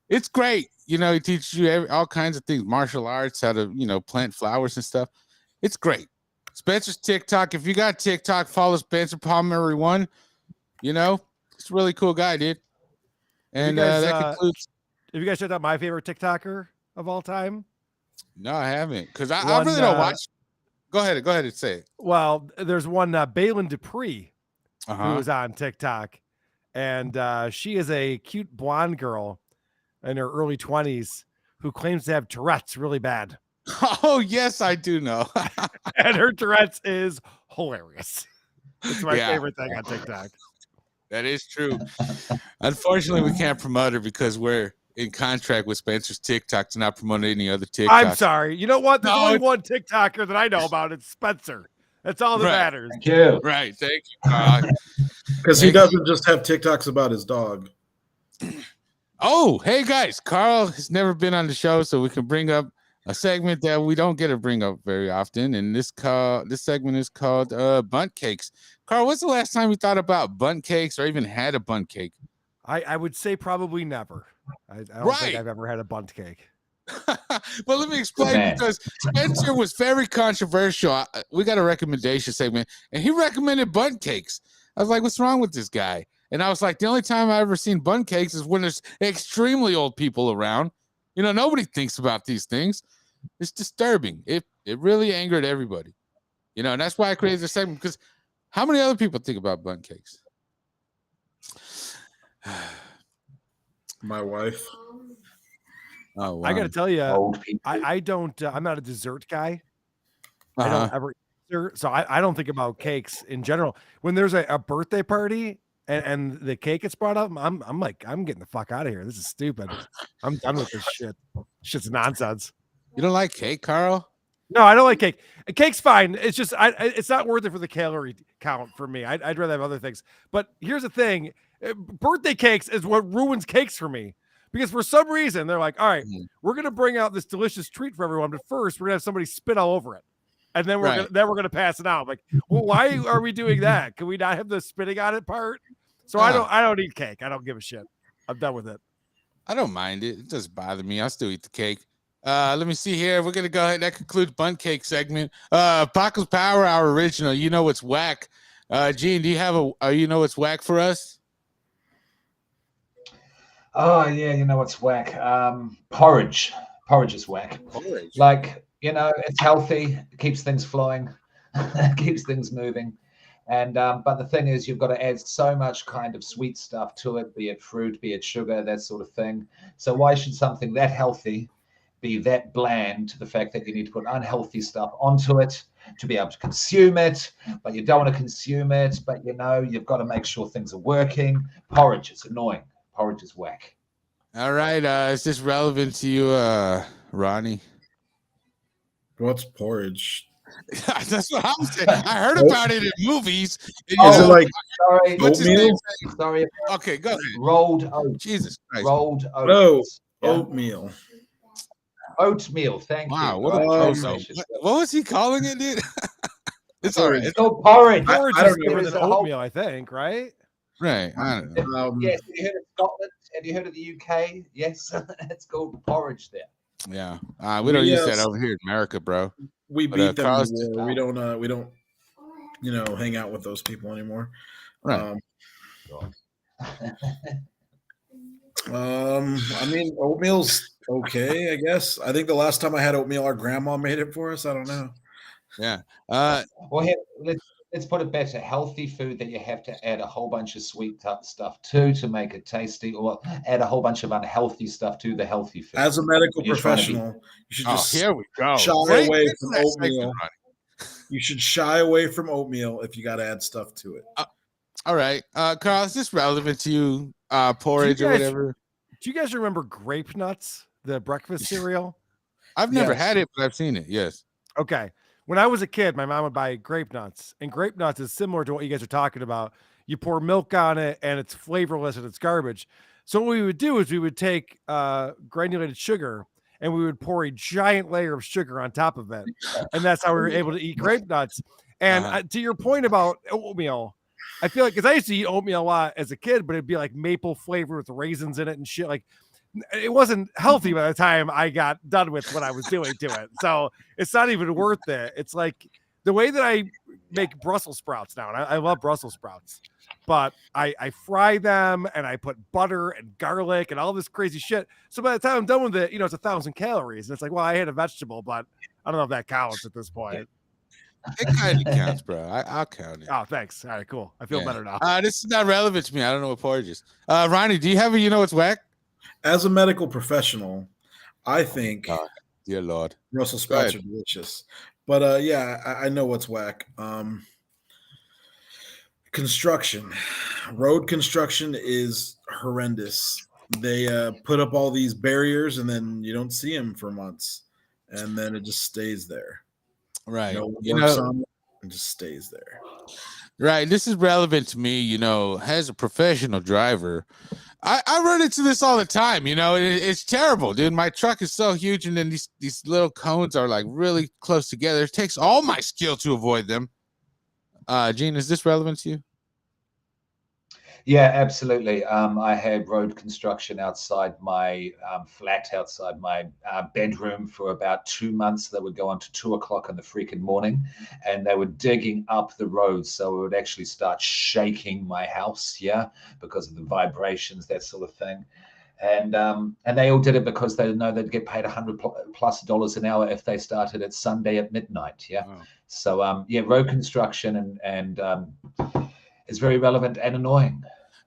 it's great. He teaches you all kinds of things, martial arts, how to, plant flowers and stuff. It's great. Spencer's TikTok. If you got TikTok, follow Spencer Palmieri 1. It's a really cool guy, dude. And that concludes. Have you guys checked out my favorite TikToker of all time? No, I haven't. Because I really don't watch. Go ahead and say it. Well, there's one Balin Dupree who Uh-huh. is on TikTok, and she is a cute blonde girl in her early 20s who claims to have Tourette's really bad. Oh, yes, I do know. And her Tourette's is hilarious. It's my Yeah. favorite thing on TikTok. That is true. Unfortunately, we can't promote her because we're in contract with Spencer's TikTok to not promote any other TikTok. I'm sorry. You know what? There's No, only it's- one TikToker that I know about. It's Spencer. That's all that Right. matters. Thank you. Right. Thank you, Carl. Because he doesn't just have TikToks about his dog. Oh, hey guys, Carl has never been on the show, so we can bring up a segment that we don't get to bring up very often. And this segment is called Bunt Cakes. Carl, when's the last time you thought about bunt cakes or even had a bunt cake? I would say probably never. I don't Right. think I've ever had a bunt cake. But let me explain, Man. because Spencer was very controversial. We got a recommendation segment, and he recommended bunt cakes. I was like, what's wrong with this guy? And I was like, the only time I've ever seen bunt cakes is when there's extremely old people around. You know, nobody thinks about these things. It's disturbing. It really angered everybody. You know, and that's why I created this segment, because how many other people think about bunt cakes? My wife. Oh, wow. I got to tell you, Old people. I don't. I'm not a dessert guy. I Uh-huh. don't ever eat dessert, so I don't think about cakes in general. When there's a birthday party and the cake gets brought up, I'm like, I'm getting the fuck out of here. This is stupid. I'm done with this shit. Shit's nonsense. You don't like cake, Carl? No, I don't like cake. Cake's fine. It's just it's not worth it for the calorie count for me. I'd rather have other things. But here's the thing: birthday cakes is what ruins cakes for me. Because for some reason they're like, all right, we're gonna bring out this delicious treat for everyone, but first we're gonna have somebody spit all over it, and then we're gonna pass it out. I'm like, well, why are we doing that? Can we not have the spitting on it part? So I don't eat cake. I don't give a shit. I'm done with it. I don't mind it. It doesn't bother me. I'll still eat the cake. Let me see here. We're gonna go ahead. That concludes bunt cake segment. Paco's Power Hour original. You know what's whack. Gene, do you have you know what's whack for us? Oh yeah, you know what's whack? Porridge. Porridge is whack. Porridge. Like, you know, it's healthy, it keeps things flowing, keeps things moving. And but the thing is, you've got to add so much kind of sweet stuff to it, be it fruit, be it sugar, that sort of thing. So why should something that healthy be that bland to the fact that you need to put unhealthy stuff onto it to be able to consume it, but you don't want to consume it, but you know, you've got to make sure things are working. Porridge, it's annoying. Porridge is whack. All right. Is this relevant to you, Ronnie? What's porridge? That's what I'm saying. I heard about it in movies. And, Is it like Sorry, what's his name? oatmeal? sorry. Okay, go ahead. Rolled oats. Jesus Christ. Rolled oats. No, Yeah. oatmeal. Oatmeal. Thank Wow, you. what a Oh, pro. gracious. What was he calling it, dude? It's all right. It's called porridge. Porridge I is don't know. different There's than a whole- oatmeal, I think, right? Right. I don't know. Yes, have you heard of Scotland? Have you heard of the UK? Yes, it's called porridge there. Yeah. We don't use that Yes. over here in America, bro. We But, beat them in Carl's- the war. We don't, you know, hang out with those people anymore. Right. I mean, oatmeal's okay, I guess. I think the last time I had oatmeal, our grandma made it for us. I don't know. Yeah. Well, here, let's put it better. Healthy food that you have to add a whole bunch of sweet stuff to make it tasty, or add a whole bunch of unhealthy stuff to the healthy food. As a medical When you're trying to be- professional, you should Oh, just here we go. shy Great away picks from for that segment, oatmeal. Ronnie. You should shy away from oatmeal if you got to add stuff to it. All right. Carl, is this relevant to you? Porridge or guys- whatever? Do you guys remember grape nuts, the breakfast cereal? I've never Yes. had it, but I've seen it. Yes. Okay. When I was a kid, my mom would buy grape nuts, and grape nuts is similar to what you guys are talking about. You pour milk on it, and it's flavorless and it's garbage. So what we would do is we would take granulated sugar, and we would pour a giant layer of sugar on top of it, and that's how we were able to eat grape nuts. And to your point about oatmeal, I feel like because I used to eat oatmeal a lot as a kid, but it'd be like maple flavor with raisins in it and shit. Like it wasn't healthy by the time I got done with what I was doing to it. So it's not even worth it. It's like the way that I make Brussels sprouts now, and I love Brussels sprouts, but I fry them and I put butter and garlic and all this crazy shit. So by the time I'm done with it, you know, it's 1,000 calories. And it's like, well, I had a vegetable, but I don't know if that counts at this point. It kind of counts, bro. I'll count it. Oh, thanks. All right, cool. I feel Yeah. better now. This is not relevant to me. I don't know what porridge is. Ronnie, do you have a you know what's whack? As a medical professional, I think God, dear Lord. Brussels Go sprouts ahead. are delicious. But yeah, I know what's whack. Construction, road construction is horrendous. They put up all these barriers, and then you don't see them for months, and then it just stays there. Right. No one You works know, on it, and just stays there. right. This is relevant to me, you know, as a professional driver. I run into this all the time, you know, it's terrible, dude. My truck is so huge, and then these little cones are like really close together. It takes all my skill to avoid them. Gene, is this relevant to you? Yeah, absolutely. I had road construction outside my flat, outside my bedroom for about 2 months. They would go on to 2 o'clock in the freaking morning, and they were digging up the road. So it would actually start shaking my house, yeah, because of the vibrations, that sort of thing. And they all did it because they know they'd get paid $100+ an hour if they started at Sunday at midnight, yeah. Wow. So yeah, road construction and is very relevant and annoying.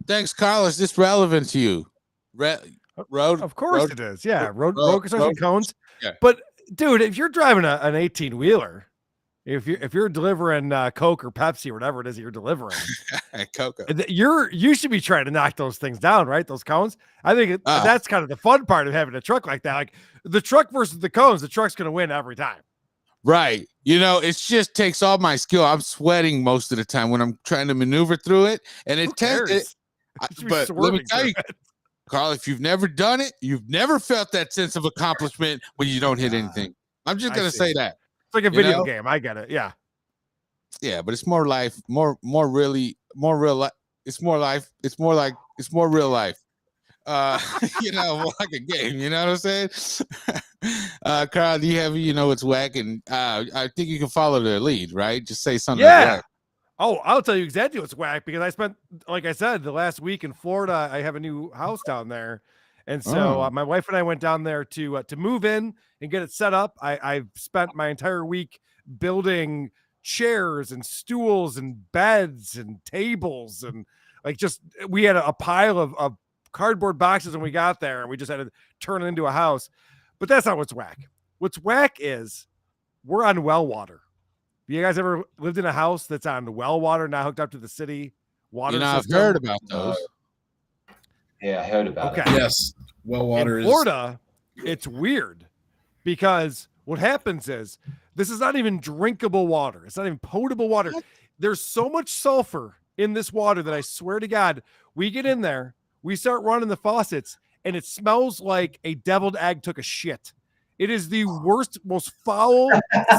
Thanks, Carl. Is this relevant to you? Road? Of course road, it is. Yeah, road road- construction road- cones. yeah. But dude, if you're driving an 18-wheeler, if you're delivering Coke or Pepsi or whatever it is that you're delivering, Coco. you should be trying to knock those things down, right? Those cones. I think that's kind of the fun part of having a truck like that. Like the truck versus the cones, the truck's going to win every time. Right. You know, it just takes all my skill. I'm sweating most of the time when I'm trying to maneuver through it. And Who it takes cares? but let me tell you, Carl, if you've never done it, you've never felt that sense of accomplishment when you don't hit anything. I'm just gonna say that. It's like a video game. I get it. Yeah. Yeah, but it's more life, more real life. It's more life. It's more real life. You know, more like a game. You know what I'm saying? Carl, do you have you know it's whack? And I think you can follow their lead, right? Just say something. Yeah. Whack. Oh, I'll tell you exactly what's whack because I spent, like I said, the last week in Florida. I have a new house down there, and so my wife and I went down there to move in and get it set up. I've spent my entire week building chairs and stools and beds and tables and like just we had a pile of cardboard boxes when we got there, and we just had to turn it into a house. But that's not what's whack. What's whack is we're on well water. You guys ever lived in a house that's on well water, not hooked up to the city water system? I've heard about those. Yeah, I heard about it. Yes. Well water in Florida, it's weird because what happens is this is not even drinkable water. It's not even potable water. There's so much sulfur in this water that I swear to God, we get in there, we start running the faucets, and it smells like a deviled egg took a shit. It is the worst, most foul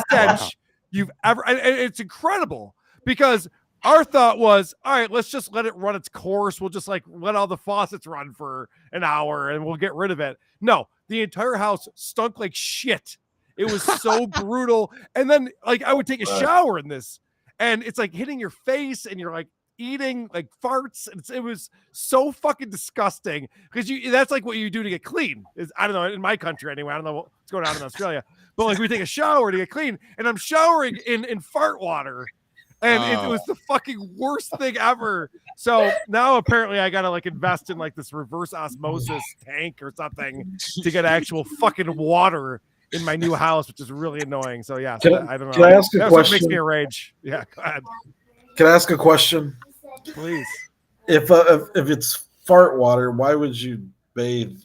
stench you've ever. And it's incredible because our thought was, all right, let's just let it run its course. We'll just like let all the faucets run for an hour and we'll get rid of it. No, the entire house stunk like shit. It was so brutal. And then like I would take a shower in this and it's like hitting your face and you're like eating like farts. It was so fucking disgusting because that's like what you do to get clean. Is I don't know, in my country anyway. I don't know what's going on in Australia, but like we take a shower to get clean and I'm showering in fart water. And it was the fucking worst thing ever. So now apparently I gotta like invest in like this reverse osmosis tank or something to get actual fucking water in my new house, which is really annoying. So yeah, I don't know. Can I ask a That's question? what makes me rage. Yeah, go ahead. Can I ask a question? Please. If it's fart water, why would you bathe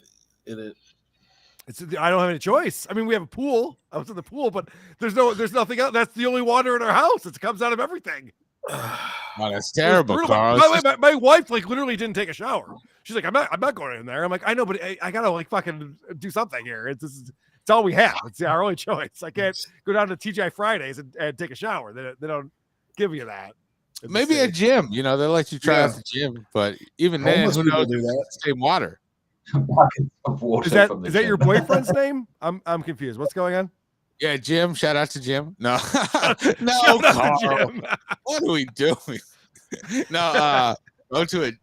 in it? I don't have any choice. I mean, we have a pool. I was in the pool, but there's nothing else. That's the only water in our house. It comes out of everything. Oh, that's terrible, Carl. By the way, my wife like literally didn't take a shower. She's like, I'm not going in there. I'm like, I know, but I gotta like fucking do something here. It's all we have. It's our only choice. I can't go down to TGI Fridays and take a shower. They don't give you that. Maybe a gym, you know, they'll let you try out the gym, but even then, who knows? Do that. Same water. Is that your boyfriend's name? I'm confused. What's going on? Yeah, Jim. Shout out to Jim. No, No, Carl. Jim. What are we doing? No, go to it.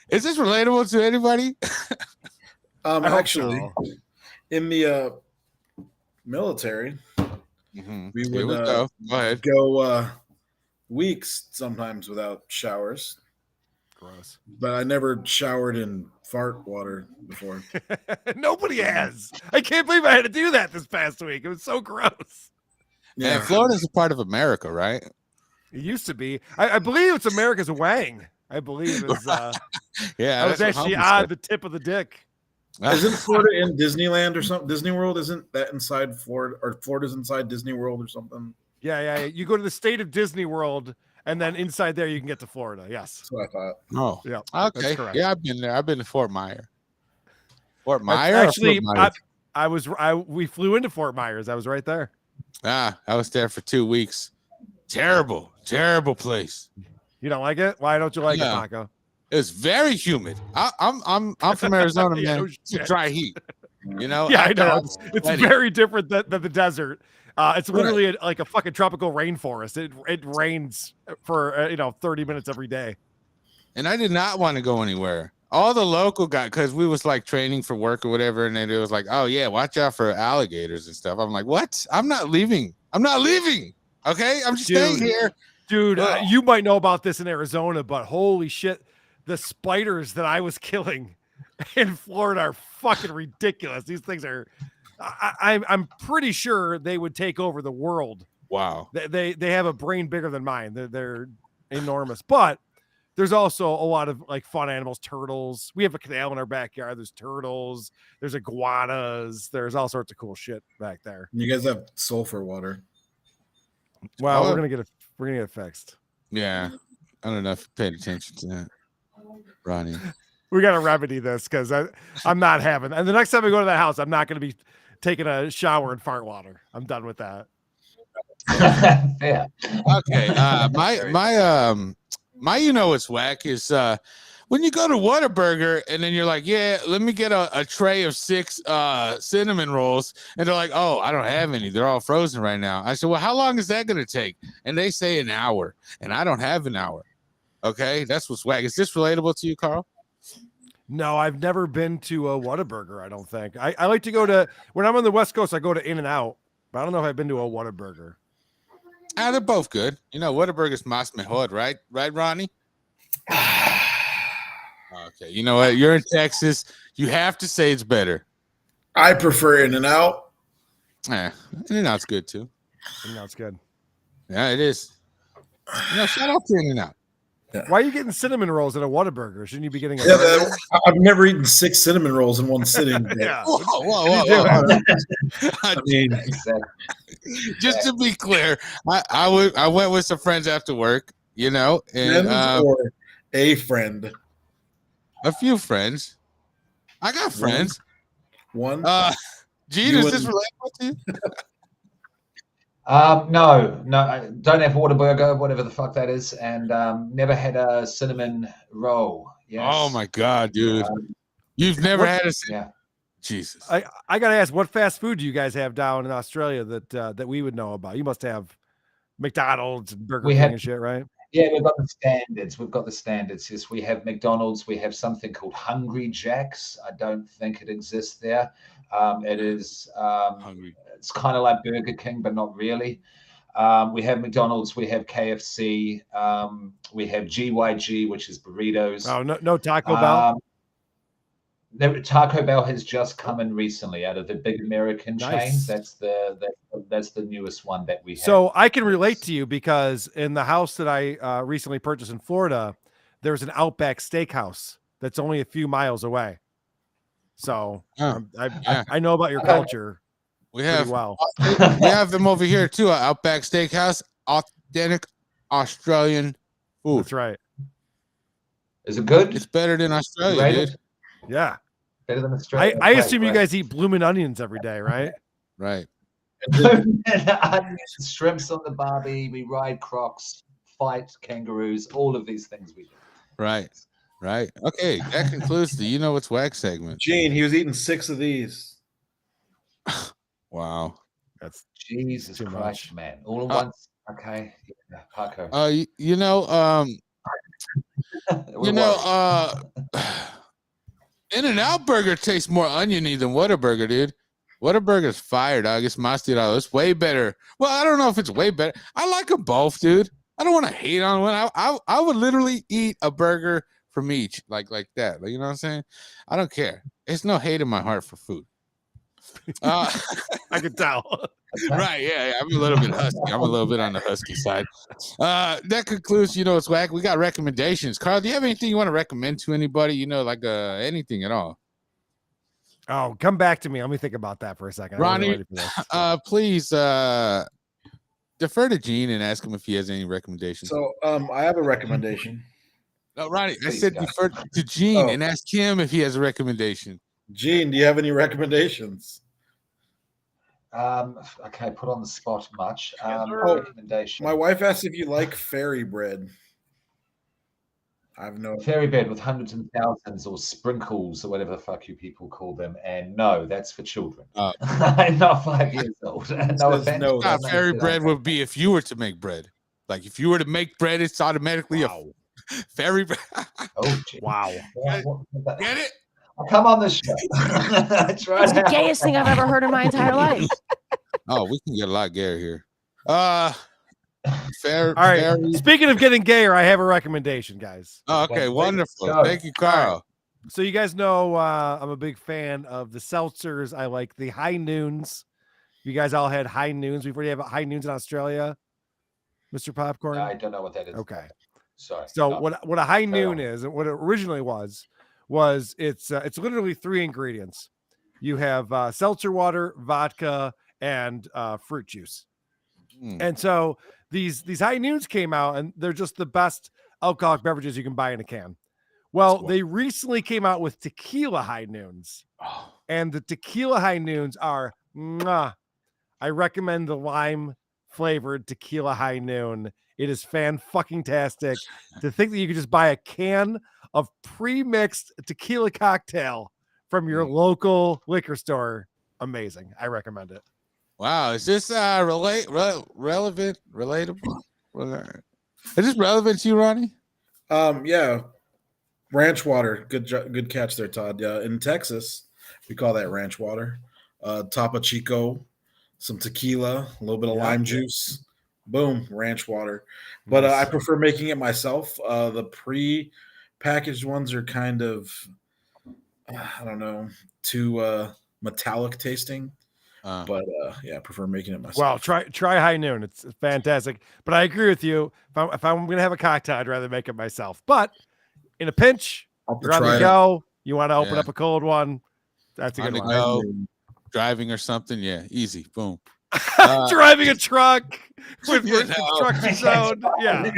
Is this relatable to anybody? Actually, in the military, Mhm. We Here would we go. Go ahead. go weeks sometimes without showers, Gross. but I never showered in fart water before. Nobody has. I can't believe I had to do that this past week. It was so gross. Yeah, And Florida's a part of America, right? It used to be. I believe it's America's Wang. I believe is. Yeah, I was that's what actually Humble on the tip of the dick. said. isn't Florida in Disneyland or something? Disney World, isn't that inside Florida, or Florida's inside Disney World or something? Yeah. You go to the state of Disney World, and then inside there you can get to Florida. Yes. That's what I thought. Oh, Yeah. okay. That's correct. Yeah, I've been there. I've been to Fort Myer. Fort Myer? or Actually, Fort Myers? we flew into Fort Myers. I was right there. I was there for 2 weeks. Terrible place. You don't like it? Why don't you like it, Yeah. Paco? It's very humid. I'm from Arizona, Yeah, man. no It's a shit. dry heat. You know? Yeah, I After know. I'm It's sweaty. very different than the desert. It's literally like a fucking tropical rainforest. It rains for 30 minutes every day. And I did not want to go anywhere. All the local guys, because we was like training for work or whatever, and then it was like, oh yeah, watch out for alligators and stuff. I'm like, what? I'm not leaving. Okay, I'm just staying here. Dude, you might know about this in Arizona, but holy shit, the spiders that I was killing in Florida are fucking ridiculous. These things are. I'm pretty sure they would take over the world. Wow. They have a brain bigger than mine. They're enormous, but there's also a lot of like fun animals, turtles. We have a canal in our backyard. There's turtles. There's iguanas. There's all sorts of cool shit back there. You guys have sulfur water. Well, Oh. we're gonna get it fixed. Yeah. I don't know if you paid attention to that, Ronnie. We got to remedy this because I'm not having. And the next time I go to that house, I'm not going to be taking a shower in fart water. I'm done with that. Yeah. Okay. My it's whack is when you go to Whataburger and then you're like, yeah, let me get a tray of 6 cinnamon rolls, and they're like, oh, I don't have any, they're all frozen right now. I said, well, how long is that gonna take? And they say an hour, and I don't have an hour. Okay, that's what's whack. Is this relatable to you, Carl? No, I've never been to a Whataburger. I don't think. I like to go to, when I'm on the West Coast, I go to In-N-Out, but I don't know if I've been to a Whataburger. They're both good. Whataburger's mas mejor, right? Right, Ronnie? Okay, you know what? You're in Texas. You have to say it's better. I prefer In-N-Out. In-N-Out's good too. In-N-Out's good. Yeah, it is. Shout out to In-N-Out. Why are you getting cinnamon rolls at a Whataburger? Shouldn't you be getting a I've never eaten 6 cinnamon rolls in one sitting. Yeah. Whoa. I mean, Just to be clear, I went with some friends after work, and friends or a friend? a few friends. I got friends. One. Gene, is this relatable to you? No, I don't have Whataburger, whatever the fuck that is, and never had a cinnamon roll. Yes. Oh my god, dude! You've never had a Yeah. Jesus. I gotta ask, what fast food do you guys have down in Australia that we would know about? You must have McDonald's and Burger King and shit, right? Yeah, we've got the standards. Yes, we have McDonald's. We have something called Hungry Jack's. I don't think it exists there. It is Hungry. It's kind of like Burger King, but not really. We have McDonald's. We have KFC. We have GYG, which is burritos. Oh, no Taco Bell. Taco Bell has just come in recently out of the big American chains. That's the newest one that we have. So I can relate to you because in the house that I recently purchased in Florida, there's an Outback Steakhouse that's only a few miles away. So I know about your culture. We have well. We have them over here too. Outback Steakhouse, authentic Australian food. That's right. Is it good? It's better than Australia, dude. Yeah. Better than Australia. I assume you guys eat blooming onions every day, right? Right. Shrimps on the barbie. We ride crocs, fight kangaroos. All of these things we do. Right. Okay, that concludes the What's Whack segment. Gene, he was eating 6 of these. Wow. That's Jesus Christ, man. All at once. Okay. Yeah, Paco. In-N-Out burger tastes more oniony than Whataburger, dude. Whataburger's fire, dog. It's Mastodon. It's way better. Well, I don't know if it's way better. I like them both, dude. I don't want to hate on one. I would literally eat a burger from each, like that. Like, you know what I'm saying? I don't care. There's no hate in my heart for food. I can tell. Right, yeah, I'm a little bit husky. I'm a little bit on the husky side. That concludes, it's whack. We got recommendations. Karl, do you have anything you want to recommend to anybody? Like anything at all? Oh, come back to me. Let me think about that for a second. Ronnie, please defer to Gene and ask him if he has any recommendations. So I have a recommendation. No, Ronnie, I said defer to Gene and ask him if he has a recommendation. Gene, do you have any recommendations? Okay, put on the spot much. Recommendation. My wife asked if you like fairy bread. I've no fairy bread with hundreds and thousands or sprinkles or whatever the fuck you people call them. And no, that's for children. I'm not 5 years old. No offense. No, fairy bread would be if you were to make bread. Like if you were to make bread, it's automatically a fairy bread. Oh, geez. Wow. Get it? I'll come on the show. That's right. It's the gayest thing I've ever heard in my entire life. Oh, we can get a lot gayer here. Fair. All right. Fairy. Speaking of getting gayer, I have a recommendation, guys. Oh, okay, wonderful. Thank you, Karl. So you guys know I'm a big fan of the seltzers. I like the High Noons. You guys all had High Noons. We've already have High Noons in Australia, Mr. Popcorn. I don't know what that is. Okay. Sorry. So what a High Noon is, and what it originally was it's literally 3 ingredients. You have seltzer water, vodka, and fruit juice. And so these High Noons came out, and they're just the best alcoholic beverages you can buy in a can. Well, they recently came out with tequila High Noons, and the tequila High Noons are I recommend the lime flavored tequila High Noon. It is fan-fucking-tastic. To think that you could just buy a can of pre-mixed tequila cocktail from your local liquor store, amazing. I recommend it. Wow, is this relevant, relatable? Is this relevant to you, Ronnie? Yeah, ranch water. Good catch there, Todd. Yeah, in Texas, we call that ranch water. Topo Chico, some tequila, a little bit of lime juice. Boom, ranch water. But I prefer making it myself. The pre-packaged ones are kind of, I don't know, too metallic tasting. But I prefer making it myself. Well, try High Noon. It's fantastic. But I agree with you. If I'm going to have a cocktail, I'd rather make it myself. But in a pinch, you're on the go. You want to open up a cold one. That's a good one. Go, driving or something. Yeah, easy. Boom. Driving a truck with construction zone. Yeah.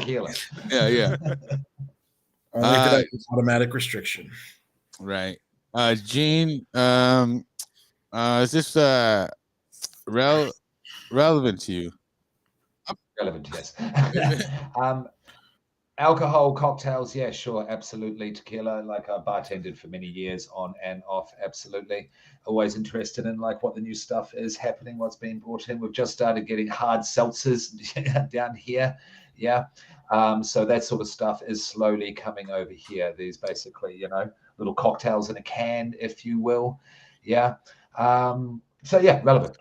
Yeah. Only that is automatic restriction. Right. Gene, is this relevant to you? Relevant, yes. Alcohol cocktails, yeah, sure, absolutely. Tequila, like I bartended for many years on and off, absolutely. Always interested in like what the new stuff is happening, what's being brought in. We've just started getting hard seltzers down here, yeah. So that sort of stuff is slowly coming over here. These basically, little cocktails in a can, if you will, yeah. So yeah, relevant.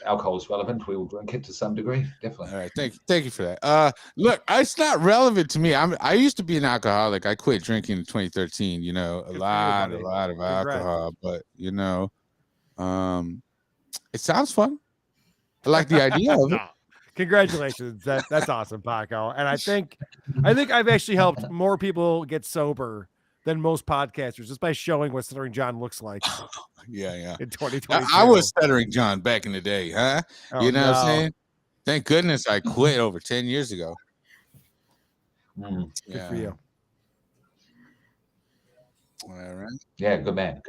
Alcohol is relevant. We will drink it to some degree, definitely. All right, thank you for that. Look, it's not relevant to me. I used to be an alcoholic. I quit drinking in 2013. A lot of alcohol, but it sounds fun. I like the idea of it. Congratulations, that's awesome, Paco. And I think I've actually helped more people get sober than most podcasters just by showing what Stuttering John looks like. Yeah. In 2020, I was Stuttering John back in the day, huh? Oh, what I'm saying? Thank goodness I quit over 10 years ago. Good for you. All right. Yeah, good man.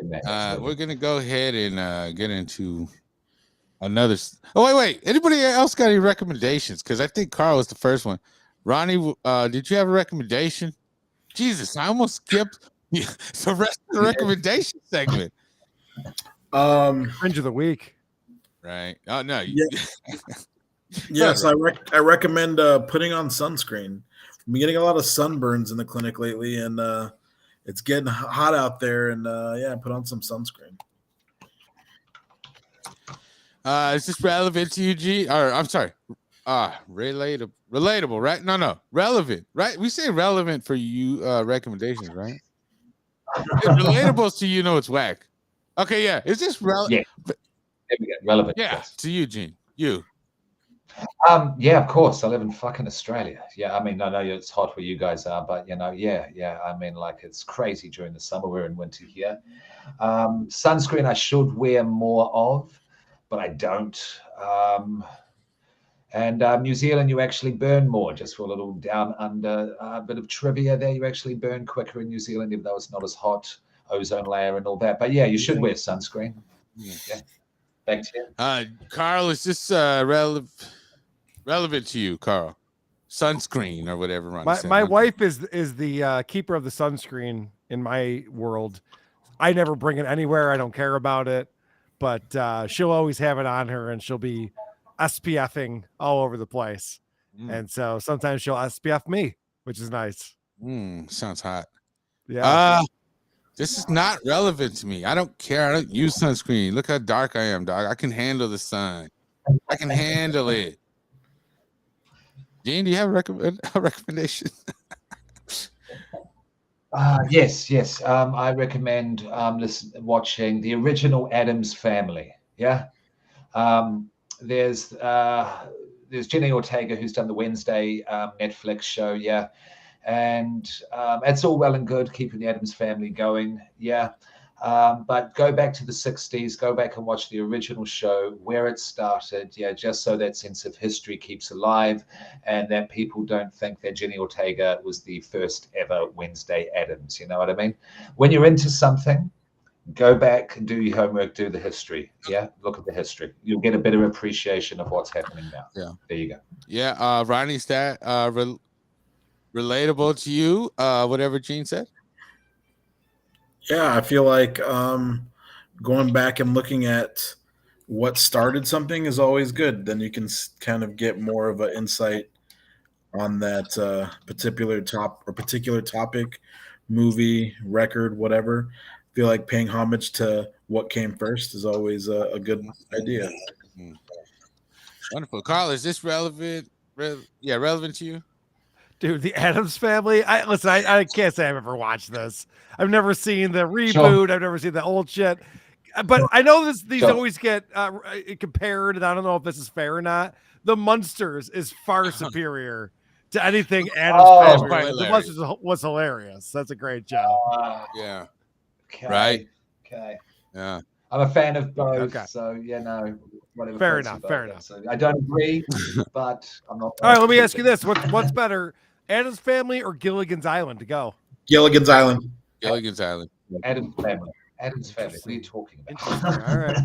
We're gonna go ahead and get into another. Oh wait! Anybody else got any recommendations? Because I think Karl was the first one. Ronnie, did you have a recommendation? Jesus, I almost skipped the rest of the recommendation segment. Fringe of the week. Right. Oh no. Yes, I recommend putting on sunscreen. I'm getting a lot of sunburns in the clinic lately, and it's getting hot out there. And put on some sunscreen. Is this relevant to you, G? Or I'm sorry. Relatable, right? No, relevant, right? We say relevant for you recommendations, right? Relatables to you know it's whack. Okay, yeah. Is this relevant? Yeah. There we go. Relevant. Yeah, Yes. to you, Gene. You. Yeah, of course. I live in fucking Australia. Yeah, I mean, I know it's hot where you guys are, but yeah. I mean, like, it's crazy during the summer. We're in winter here. Sunscreen I should wear more of, but I don't. And New Zealand, you actually burn more. Just for a little down under bit of trivia there, you actually burn quicker in New Zealand, even though it's not as hot, ozone layer and all that. But yeah, you should wear sunscreen. Yeah. Back to you. Karl, is this relevant to you, Karl? Sunscreen or whatever. My wife is the keeper of the sunscreen in my world. I never bring it anywhere. I don't care about it, but she'll always have it on her, and she'll be SPFing all over the place. And so sometimes she'll SPF me, which is nice. Sounds hot. Yeah. This is not relevant to me. I don't care. I don't use sunscreen. Look how dark I am, dog. I can handle the sun. I can handle it. Gene, do you have a recommendation? Yes. I recommend watching the original Addams Family. Yeah. There's Jenny Ortega, who's done the Wednesday Netflix show. Yeah. And it's all well and good keeping the Addams Family going. Yeah. But go back to the 60s, go back and watch the original show, where it started. Yeah. Just so that sense of history keeps alive and that people don't think that Jenny Ortega was the first ever Wednesday Addams. You know what I mean? When you're into something, go back and do your homework, do the history. Yeah. Look at the history. You'll get a better appreciation of what's happening now. Yeah. There you go. Yeah. Ronnie's that relatable to you? Whatever Gene said? Yeah, I feel like going back and looking at what started something is always good. Then you can kind of get more of an insight on that particular topic, movie, record, whatever. I feel like paying homage to what came first is always a good idea. Wonderful. Karl, is this relevant? Relevant to you? Dude, the Addams Family. I can't say I've ever watched this. I've never seen the reboot. Sure. I've never seen the old shit. But I know these always get compared, and I don't know if this is fair or not. The Munsters is far superior to anything Addams Family. The Munsters was hilarious. That's a great show. Yeah. Okay. Right. Okay. Yeah. I'm a fan of both. Okay. So whatever. Fair enough. So I don't agree, but I'm not. All right, let me ask you this: what's better, Addams Family or Gilligan's Island to go? Gilligan's Island. Gilligan's Island. Addams Family. Addams Family. What are you talking about? All right.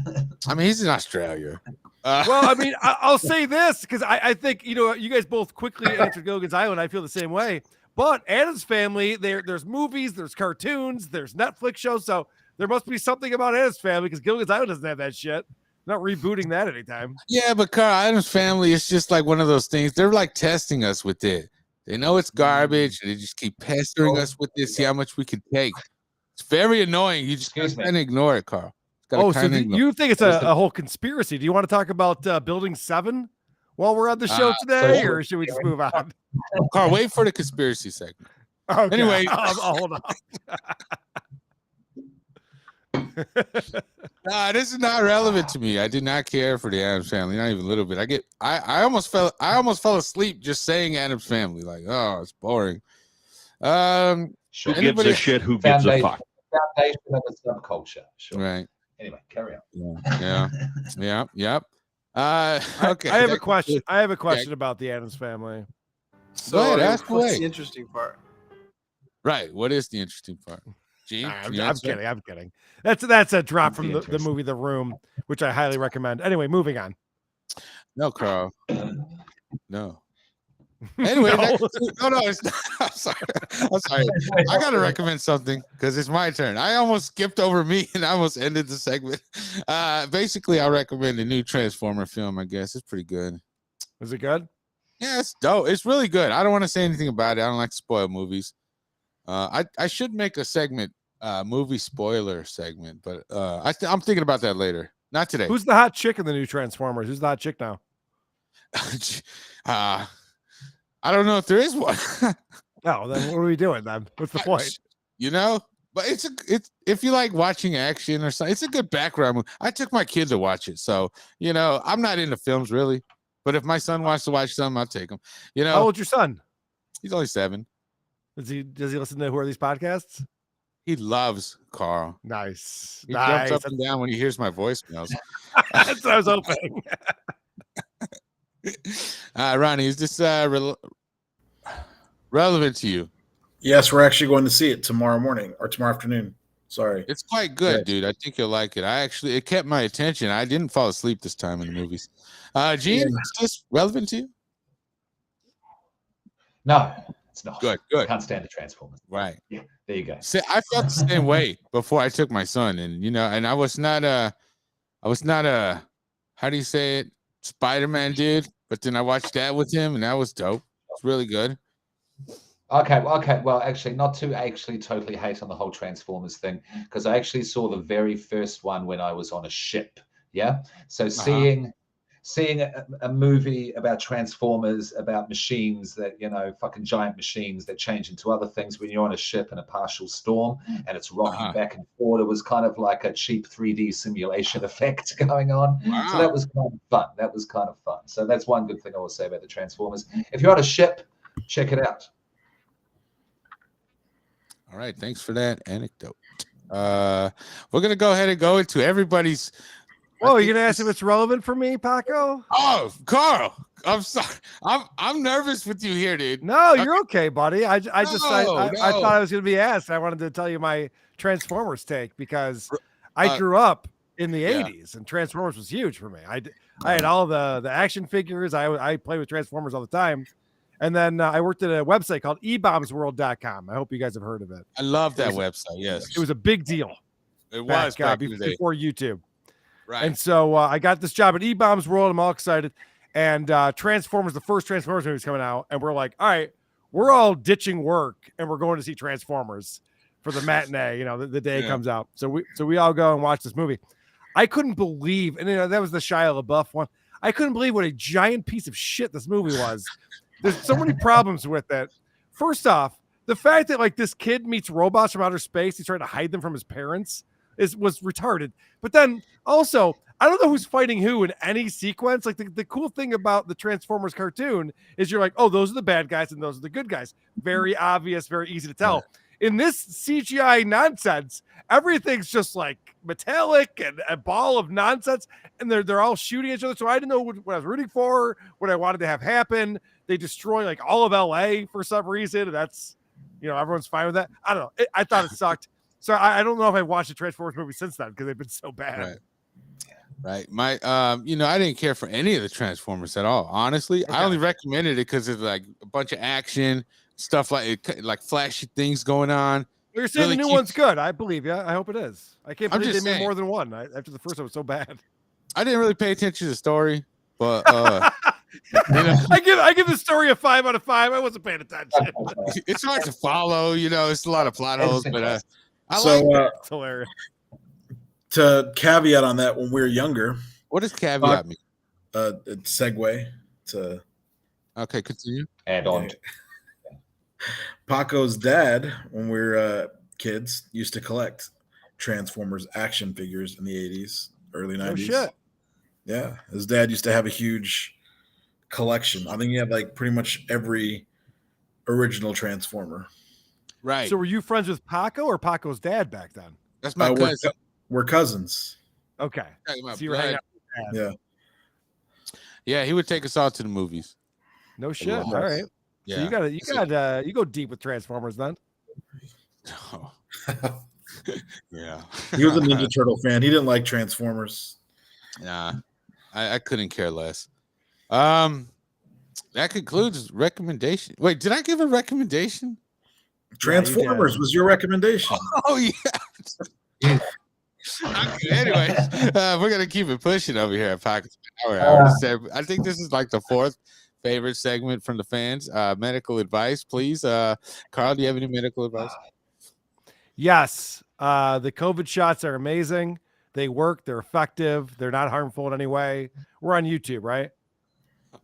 I mean, he's in Australia. Well, I mean, I'll say this because I think you guys both quickly answered Gilligan's Island. I feel the same way. But Addams Family, there's movies, there's cartoons, there's Netflix shows, so there must be something about Addams Family because Gilligan's Island doesn't have that shit. Not rebooting that anytime. Yeah, but Karl, Addams Family is just like one of those things. They're like testing us with it. They know it's garbage. And they just keep pestering us with this. See how much we can take. It's very annoying. You just can't ignore it, Karl. So you think it's a whole conspiracy? Do you want to talk about Building 7 while we're on the show today, or should we just move on? Karl, wait for the conspiracy segment. Okay. Anyway, I'll hold on. Nah, this is not relevant to me. I did not care for the Addams Family, not even a little bit. I almost fell asleep just saying Addams Family. Like, oh, it's boring. Who gives a shit? Who gives a fuck? Foundation of a subculture. Sure. Right. Anyway, carry on. Yep. Okay. I have a question. I have a question about the Addams Family. Go ahead, ask away. What's the interesting part? Right. What is the interesting part? Gene, I'm kidding. That's a drop from the movie The Room, which I highly recommend. Anyway, moving on. No, Karl. No. Anyway, no, it's not. I'm sorry. I gotta recommend something because it's my turn. I almost skipped over me and I almost ended the segment. Basically, I recommend the new Transformer film. I guess it's pretty good. Is it good? Yeah, it's dope. It's really good. I don't want to say anything about it. I don't like to spoil movies. I should make a segment, movie spoiler segment, but I'm thinking about that later. Not today. Who's the hot chick in the new Transformers? Who's the hot chick now? I don't know if there is one. No, then what are we doing then? What's the point? You know, but it's if you like watching action or something, it's a good background movie. I took my kid to watch it, so you know, I'm not into films really, but if my son wants to watch something, I'll take him. You know, how old's your son? He's only 7. Does he listen to Who Are These Podcasts? He loves Carl. Nice. He jumps up and down when he hears my voicemails. That's what I was hoping. Ronnie, is this relevant to you? Yes, we're actually going to see it tomorrow morning or tomorrow afternoon. Sorry. It's quite good, Yes. dude. I think you'll like it. It kept my attention. I didn't fall asleep this time in the movies. Gene, is this relevant to you? No, it's not. Good. Can't stand the Transformers. Right. Yeah, there you go. See, I felt the same way before I took my son, and you know, and I was not a, how do you say it, Spider-Man dude. But then I watched that with him, and that was dope. It's really good. Okay. Well, actually, not to actually totally hate on the whole Transformers thing, because I actually saw the very first one when I was on a ship. Yeah. So seeing a movie about Transformers, about machines that, you know, fucking giant machines that change into other things when you're on a ship in a partial storm and it's rocking back and forward. It was kind of like a cheap 3D simulation effect going on. Wow. So that was kind of fun. So that's one good thing I will say about the Transformers. If you're on a ship, check it out. All right, thanks for that anecdote. We're gonna go ahead and go into everybody's. Oh, you're gonna ask if it's relevant for me, Paco? Oh, Carl, I'm sorry. I'm nervous with you here, dude. No, you're okay, buddy. I thought I was gonna be asked. I wanted to tell you my Transformers take because I grew up in the 80s and Transformers was huge for me. I had all the action figures. I play with Transformers all the time. And then I worked at a website called ebombsworld.com. I hope you guys have heard of it. I love that website. Yes, it was a big deal. It was back before YouTube. Right. And so I got this job at eBombs World. I'm all excited. And Transformers, the first Transformers movie is coming out. And we're like, all right, we're all ditching work and we're going to see Transformers for the matinee, you know, the day it comes out. So we all go and watch this movie. I couldn't believe, and you know, that was the Shia LaBeouf one. I couldn't believe what a giant piece of shit this movie was. There's so many problems with it. First off, the fact that like this kid meets robots from outer space, he's trying to hide them from his parents, was retarded. But then also, I don't know who's fighting who in any sequence. Like the cool thing about the Transformers cartoon is you're like, oh, those are the bad guys and those are the good guys. Very obvious, very easy to tell. In this CGI nonsense, everything's just like metallic and a ball of nonsense, and they're all shooting each other. So I didn't know what I was rooting for, what I wanted to have happen. They destroy like all of LA for some reason. That's, you know, everyone's fine with that. I don't know. I thought it sucked. So I don't know if I've watched a Transformers movie since then because they've been so bad. Right. My, you know, I didn't care for any of the Transformers at all. Honestly, I only recommended it because of like a bunch of action stuff, like flashy things going on. You're saying the new one's good. I believe you. I hope it is. I can't believe they made more than one. After the first one was so bad. I didn't really pay attention to the story, but you know, I give the story a 5 out of 5. I wasn't paying attention. It's hard to follow, you know. It's a lot of plot holes, but it's hilarious. To caveat on that, when we were younger, what does caveat mean? It's segue to. Okay, continue. Add on. Paco's dad, when we were kids, used to collect Transformers action figures in the 80s, early 90s. Oh, shit. Yeah. His dad used to have a huge collection. I think he had like pretty much every original Transformer. Right. So were you friends with Paco or Paco's dad back then? That's my cousin. We're cousins. Okay. So you were hanging out with yeah. Yeah, he would take us all to the movies. No shit. All right. Yeah. So you go deep with Transformers then. Oh. Yeah. He was a Ninja Turtle fan. He didn't like Transformers. Nah, I couldn't care less. That concludes recommendation. Wait, did I give a recommendation? Transformers was your recommendation. Oh yeah. Okay, anyways, we're gonna keep it pushing over here at Pockets Hour. I think this is like the 4th favorite segment from the fans. Medical advice, please. Carl, do you have any medical advice? Yes. The COVID shots are amazing. They work. They're effective. They're not harmful in any way. We're on YouTube, right?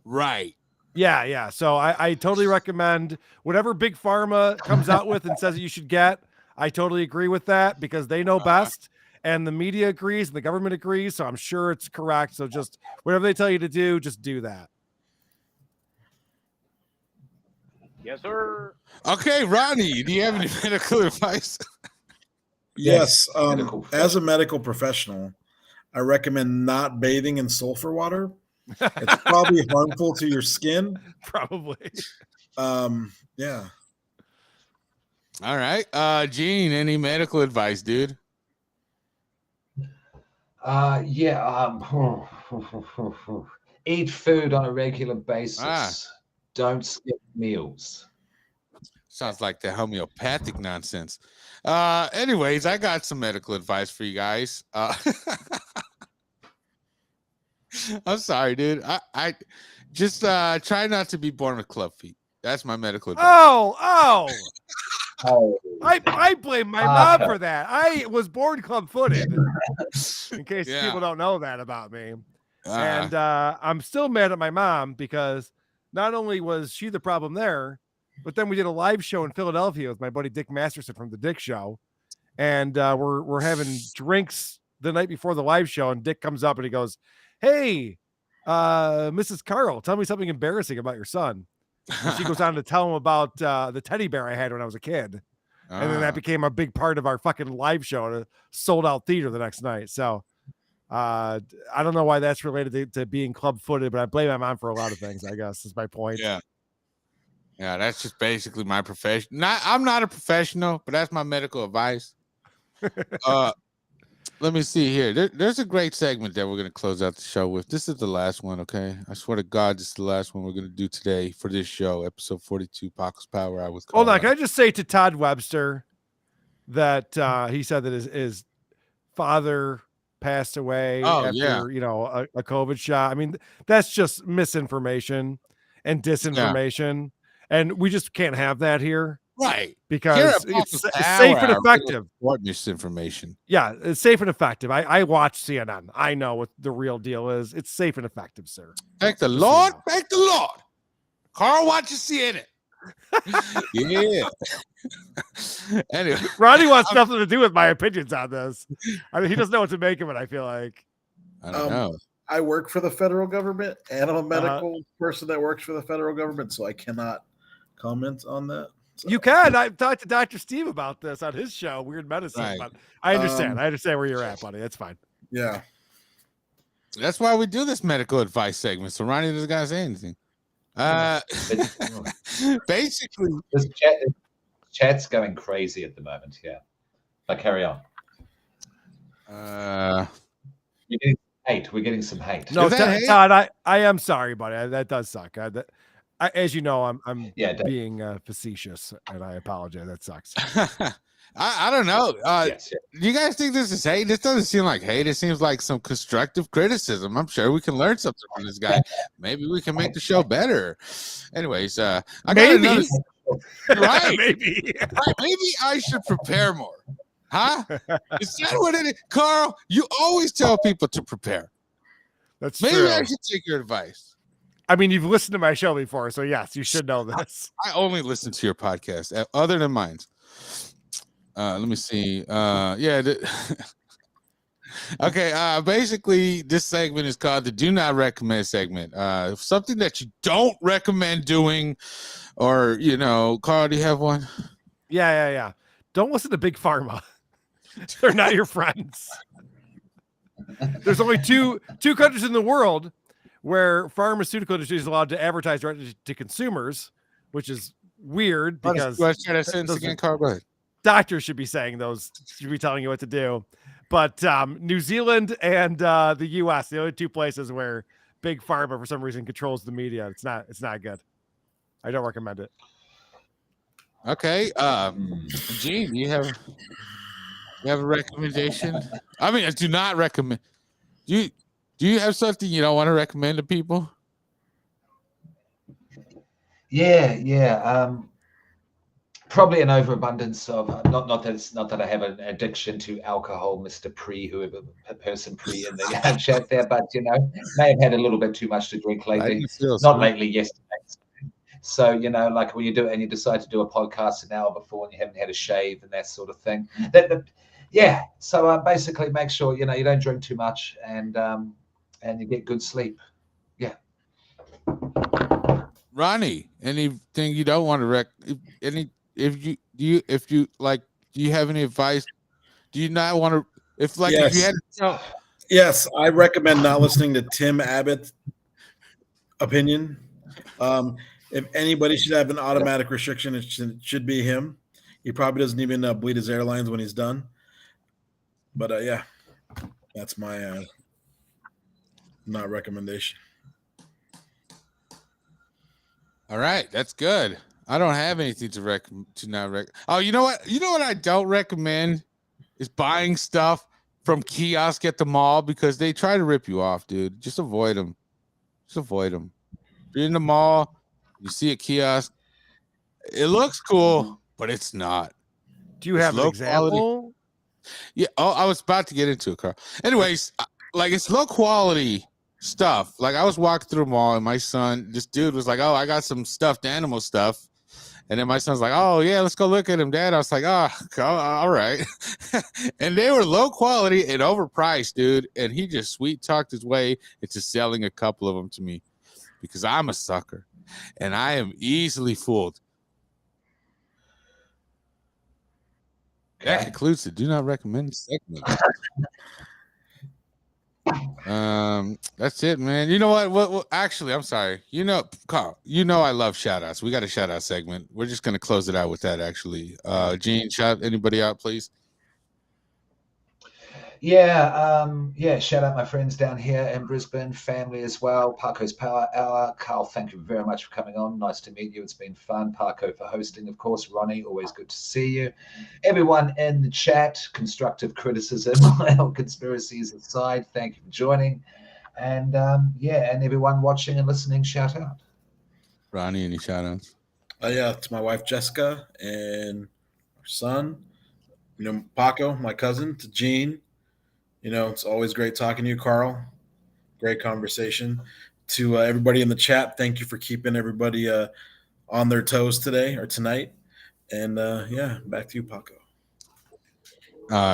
Right. Yeah. So I totally recommend whatever Big Pharma comes out with and says that you should get. I totally agree with that because they know best, and the media agrees and the government agrees. So I'm sure it's correct. So just whatever they tell you to do, just do that. Yes, sir. Okay, Ronnie, do you have any medical advice? Yes. Medical As a medical professional, I recommend not bathing in sulfur water. It's probably harmful to your skin. Probably. Yeah. All right. Gene, any medical advice, dude? Eat food on a regular basis. Don't skip meals. Sounds like the homeopathic nonsense. Anyways, I got some medical advice for you guys. I'm sorry, dude. I just try not to be born with club feet. That's my medical advice. Oh. I blame my mom for that. I was born club-footed. In case people don't know that about me. And I'm still mad at my mom because not only was she the problem there, but then we did a live show in Philadelphia with my buddy Dick Masterson from the Dick Show, and we're having drinks the night before the live show, and Dick comes up and he goes, "Hey, Mrs. Karl, tell me something embarrassing about your son." And she goes on to tell him about the teddy bear I had when I was a kid, and then that became a big part of our fucking live show at a sold-out theater the next night. So I don't know why that's related to being club-footed, but I blame my mom for a lot of things, I guess, is my point. Yeah, that's just basically my profession. I'm not a professional, but that's my medical advice. Let me see here. There's a great segment that we're going to close out the show with. This is the last one, okay? I swear to God, this is the last one we're going to do today for this show, episode 42, Paco's Power Hour with Karl. Hold on, can I just say to Todd Webster that he said that his father passed away after a COVID shot. I mean, that's just misinformation and disinformation, and we just can't have that here, right? Because it's safe and effective. What misinformation? Yeah, it's safe and effective. I watch CNN. I know what the real deal is. It's safe and effective, sir. Thank the Lord. Thank the Lord. Karl watches CNN. Yeah. Anyway, Ronnie wants nothing to do with my opinions on this. I mean, he doesn't know what to make of it. I feel like. I don't know. I work for the federal government, and I'm a medical person that works for the federal government, so I cannot comment on that. So. You can. I talked to Dr. Steve about this on his show, Weird Medicine. Right. But I understand. I understand where you're at, buddy. That's fine. Yeah. That's why we do this medical advice segment. So Ronnie doesn't gotta say anything. Basically, this chat's going crazy at the moment. Yeah, but carry on. We're getting some hate. No, Todd, I am sorry, buddy. That does suck. As you know, I'm being facetious, and I apologize. That sucks. I don't know. Yes. Do you guys think this is hate? This doesn't seem like hate. It seems like some constructive criticism. I'm sure we can learn something from this guy. Maybe we can make the show better. Anyways, I got another. Right. Maybe I should prepare more. Huh? Is that what it is? Karl, you always tell people to prepare. That's maybe true. I should take your advice. I mean, you've listened to my show before, so yes, you should know this. I only listen to your podcast, other than mine. Let me see. Okay. Basically, this segment is called the Do Not Recommend segment. Something that you don't recommend doing, or Karl, do you have one? Yeah. Don't listen to Big Pharma. They're not your friends. There's only two countries in the world where pharmaceutical industry is allowed to advertise directly to consumers, which is weird because doctors should be saying those, should be telling you what to do. But New Zealand and the US, the only two places where Big Pharma for some reason controls the media. It's not good. I don't recommend it. Okay. Gene, you have a recommendation? I mean, I do not recommend. Do you have something you don't want to recommend to people? Yeah. probably an overabundance of not that I have an addiction to alcohol, Mr. whoever person in the chat there, but may have had a little bit too much to drink lately. Not lately, yesterday. So like when you do it and you decide to do a podcast an hour before and you haven't had a shave and that sort of thing. So basically make sure you don't drink too much and you get good sleep. Yeah. Ronnie, anything you don't want to do you have any advice? Do you not want to if you had Yes, I recommend not listening to Tim Abbott's opinion. If anybody should have an automatic restriction, it should be him. He probably doesn't even bleed his airlines when he's done. But that's my not recommendation. All right, that's good. I don't have anything to not recommend. Oh, you know what? You know what I don't recommend is buying stuff from kiosk at the mall because they try to rip you off, dude. Just avoid them. Just avoid them. If you're in the mall, you see a kiosk, it looks cool, but it's not. Do you have an example? Yeah. Oh, I was about to get into it, Carl. Anyways, it's low quality stuff. Like I was walking through the mall and my son, this dude was like, "Oh, I got some stuffed animal stuff." And then my son's like, "Oh yeah, let's go look at him, Dad." I was like, "Oh, all right." And they were low quality and overpriced, dude. And he just sweet talked his way into selling a couple of them to me because I'm a sucker and I am easily fooled. That concludes the do not recommend segment. That's it, man. You know what? Actually, I'm sorry. Carl, I love shout outs. We got a shout out segment. We're just going to close it out with that, actually. Gene, shout anybody out, please. Yeah. Shout out my friends down here in Brisbane, family as well. Paco's Power Hour. Carl, thank you very much for coming on. Nice to meet you. It's been fun. Paco for hosting, of course. Ronnie, always good to see you. Everyone in the chat, constructive criticism, conspiracies aside, thank you for joining. And and everyone watching and listening, shout out. Ronnie, any shout outs? To my wife Jessica and our son, Paco, my cousin, to Gene. It's always great talking to you, Carl. Great conversation. To everybody in the chat, thank you for keeping everybody on their toes today or tonight. And back to you, Paco.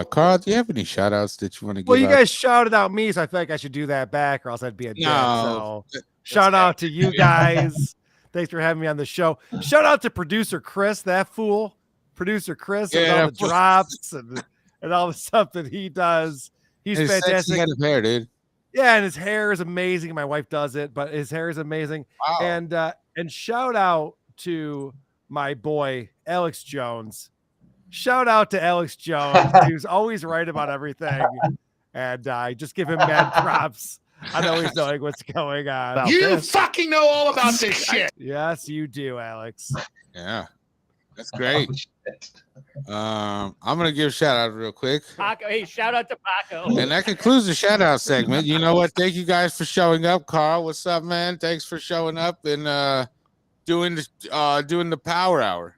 Carl, do you have any shout outs that you want to give? Well, you guys shouted out me, so I feel like I should do that back, or else I'd be a dick. So shout out to you guys. Thanks for having me on the show. Shout out to producer Chris, that fool. Producer Chris, and all the drops and all the stuff that he does. He's fantastic. Head of hair, dude. Yeah, and his hair is amazing. My wife does it, but his hair is amazing. Wow. And shout out to my boy Alex Jones. Shout out to Alex Jones, who's always right about everything. And I just give him mad props. I know he's knowing what's going on. Fucking know all about this shit. Yes, you do, Alex. Yeah. That's great. I'm gonna give a shout out real quick. Paco, hey, shout out to Paco. And that concludes the shout out segment. You know what? Thank you guys for showing up. Carl, what's up, man? Thanks for showing up and doing the Power Hour.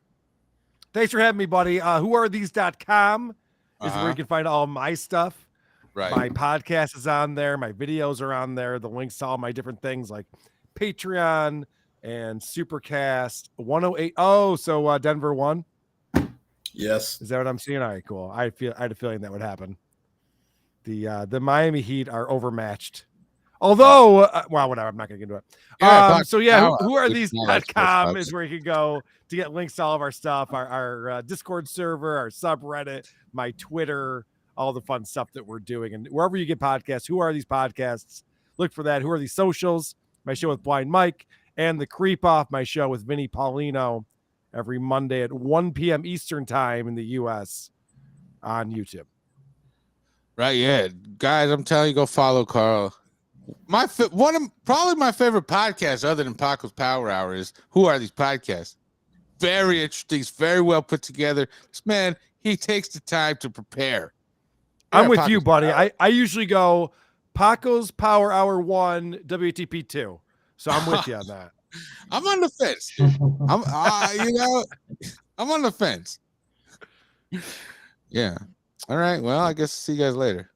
Thanks for having me, buddy. Whoarethese.com is where you can find all my stuff. Right. My podcast is on there. My videos are on there. The links to all my different things like Patreon and Supercast 108. Oh, so Denver won. Yes. Is that what I'm seeing? All right, cool. I had a feeling that would happen. The Miami Heat are overmatched. Although, whatever. I'm not going to get into it. Whoarethese.com is where you can go to get links to all of our stuff, our Discord server, our subreddit, my Twitter, all the fun stuff that we're doing. And wherever you get podcasts, Who Are These Podcasts? Look for that. Who Are These Socials? My show with Blind Mike and The Creep Off, my show with Vinny Paulino every Monday at 1 p.m. Eastern time in the U.S. on YouTube. Right, yeah. Guys, I'm telling you, go follow Carl. Probably my favorite podcast other than Paco's Power Hour is Who Are These Podcasts? Very interesting. It's very well put together. This man, he takes the time to prepare. I'm with you, buddy. I usually go Paco's Power Hour 1, WTP 2. So I'm with you on that. I'm on the fence. I'm on the fence. Yeah. All right. Well, I guess see you guys later.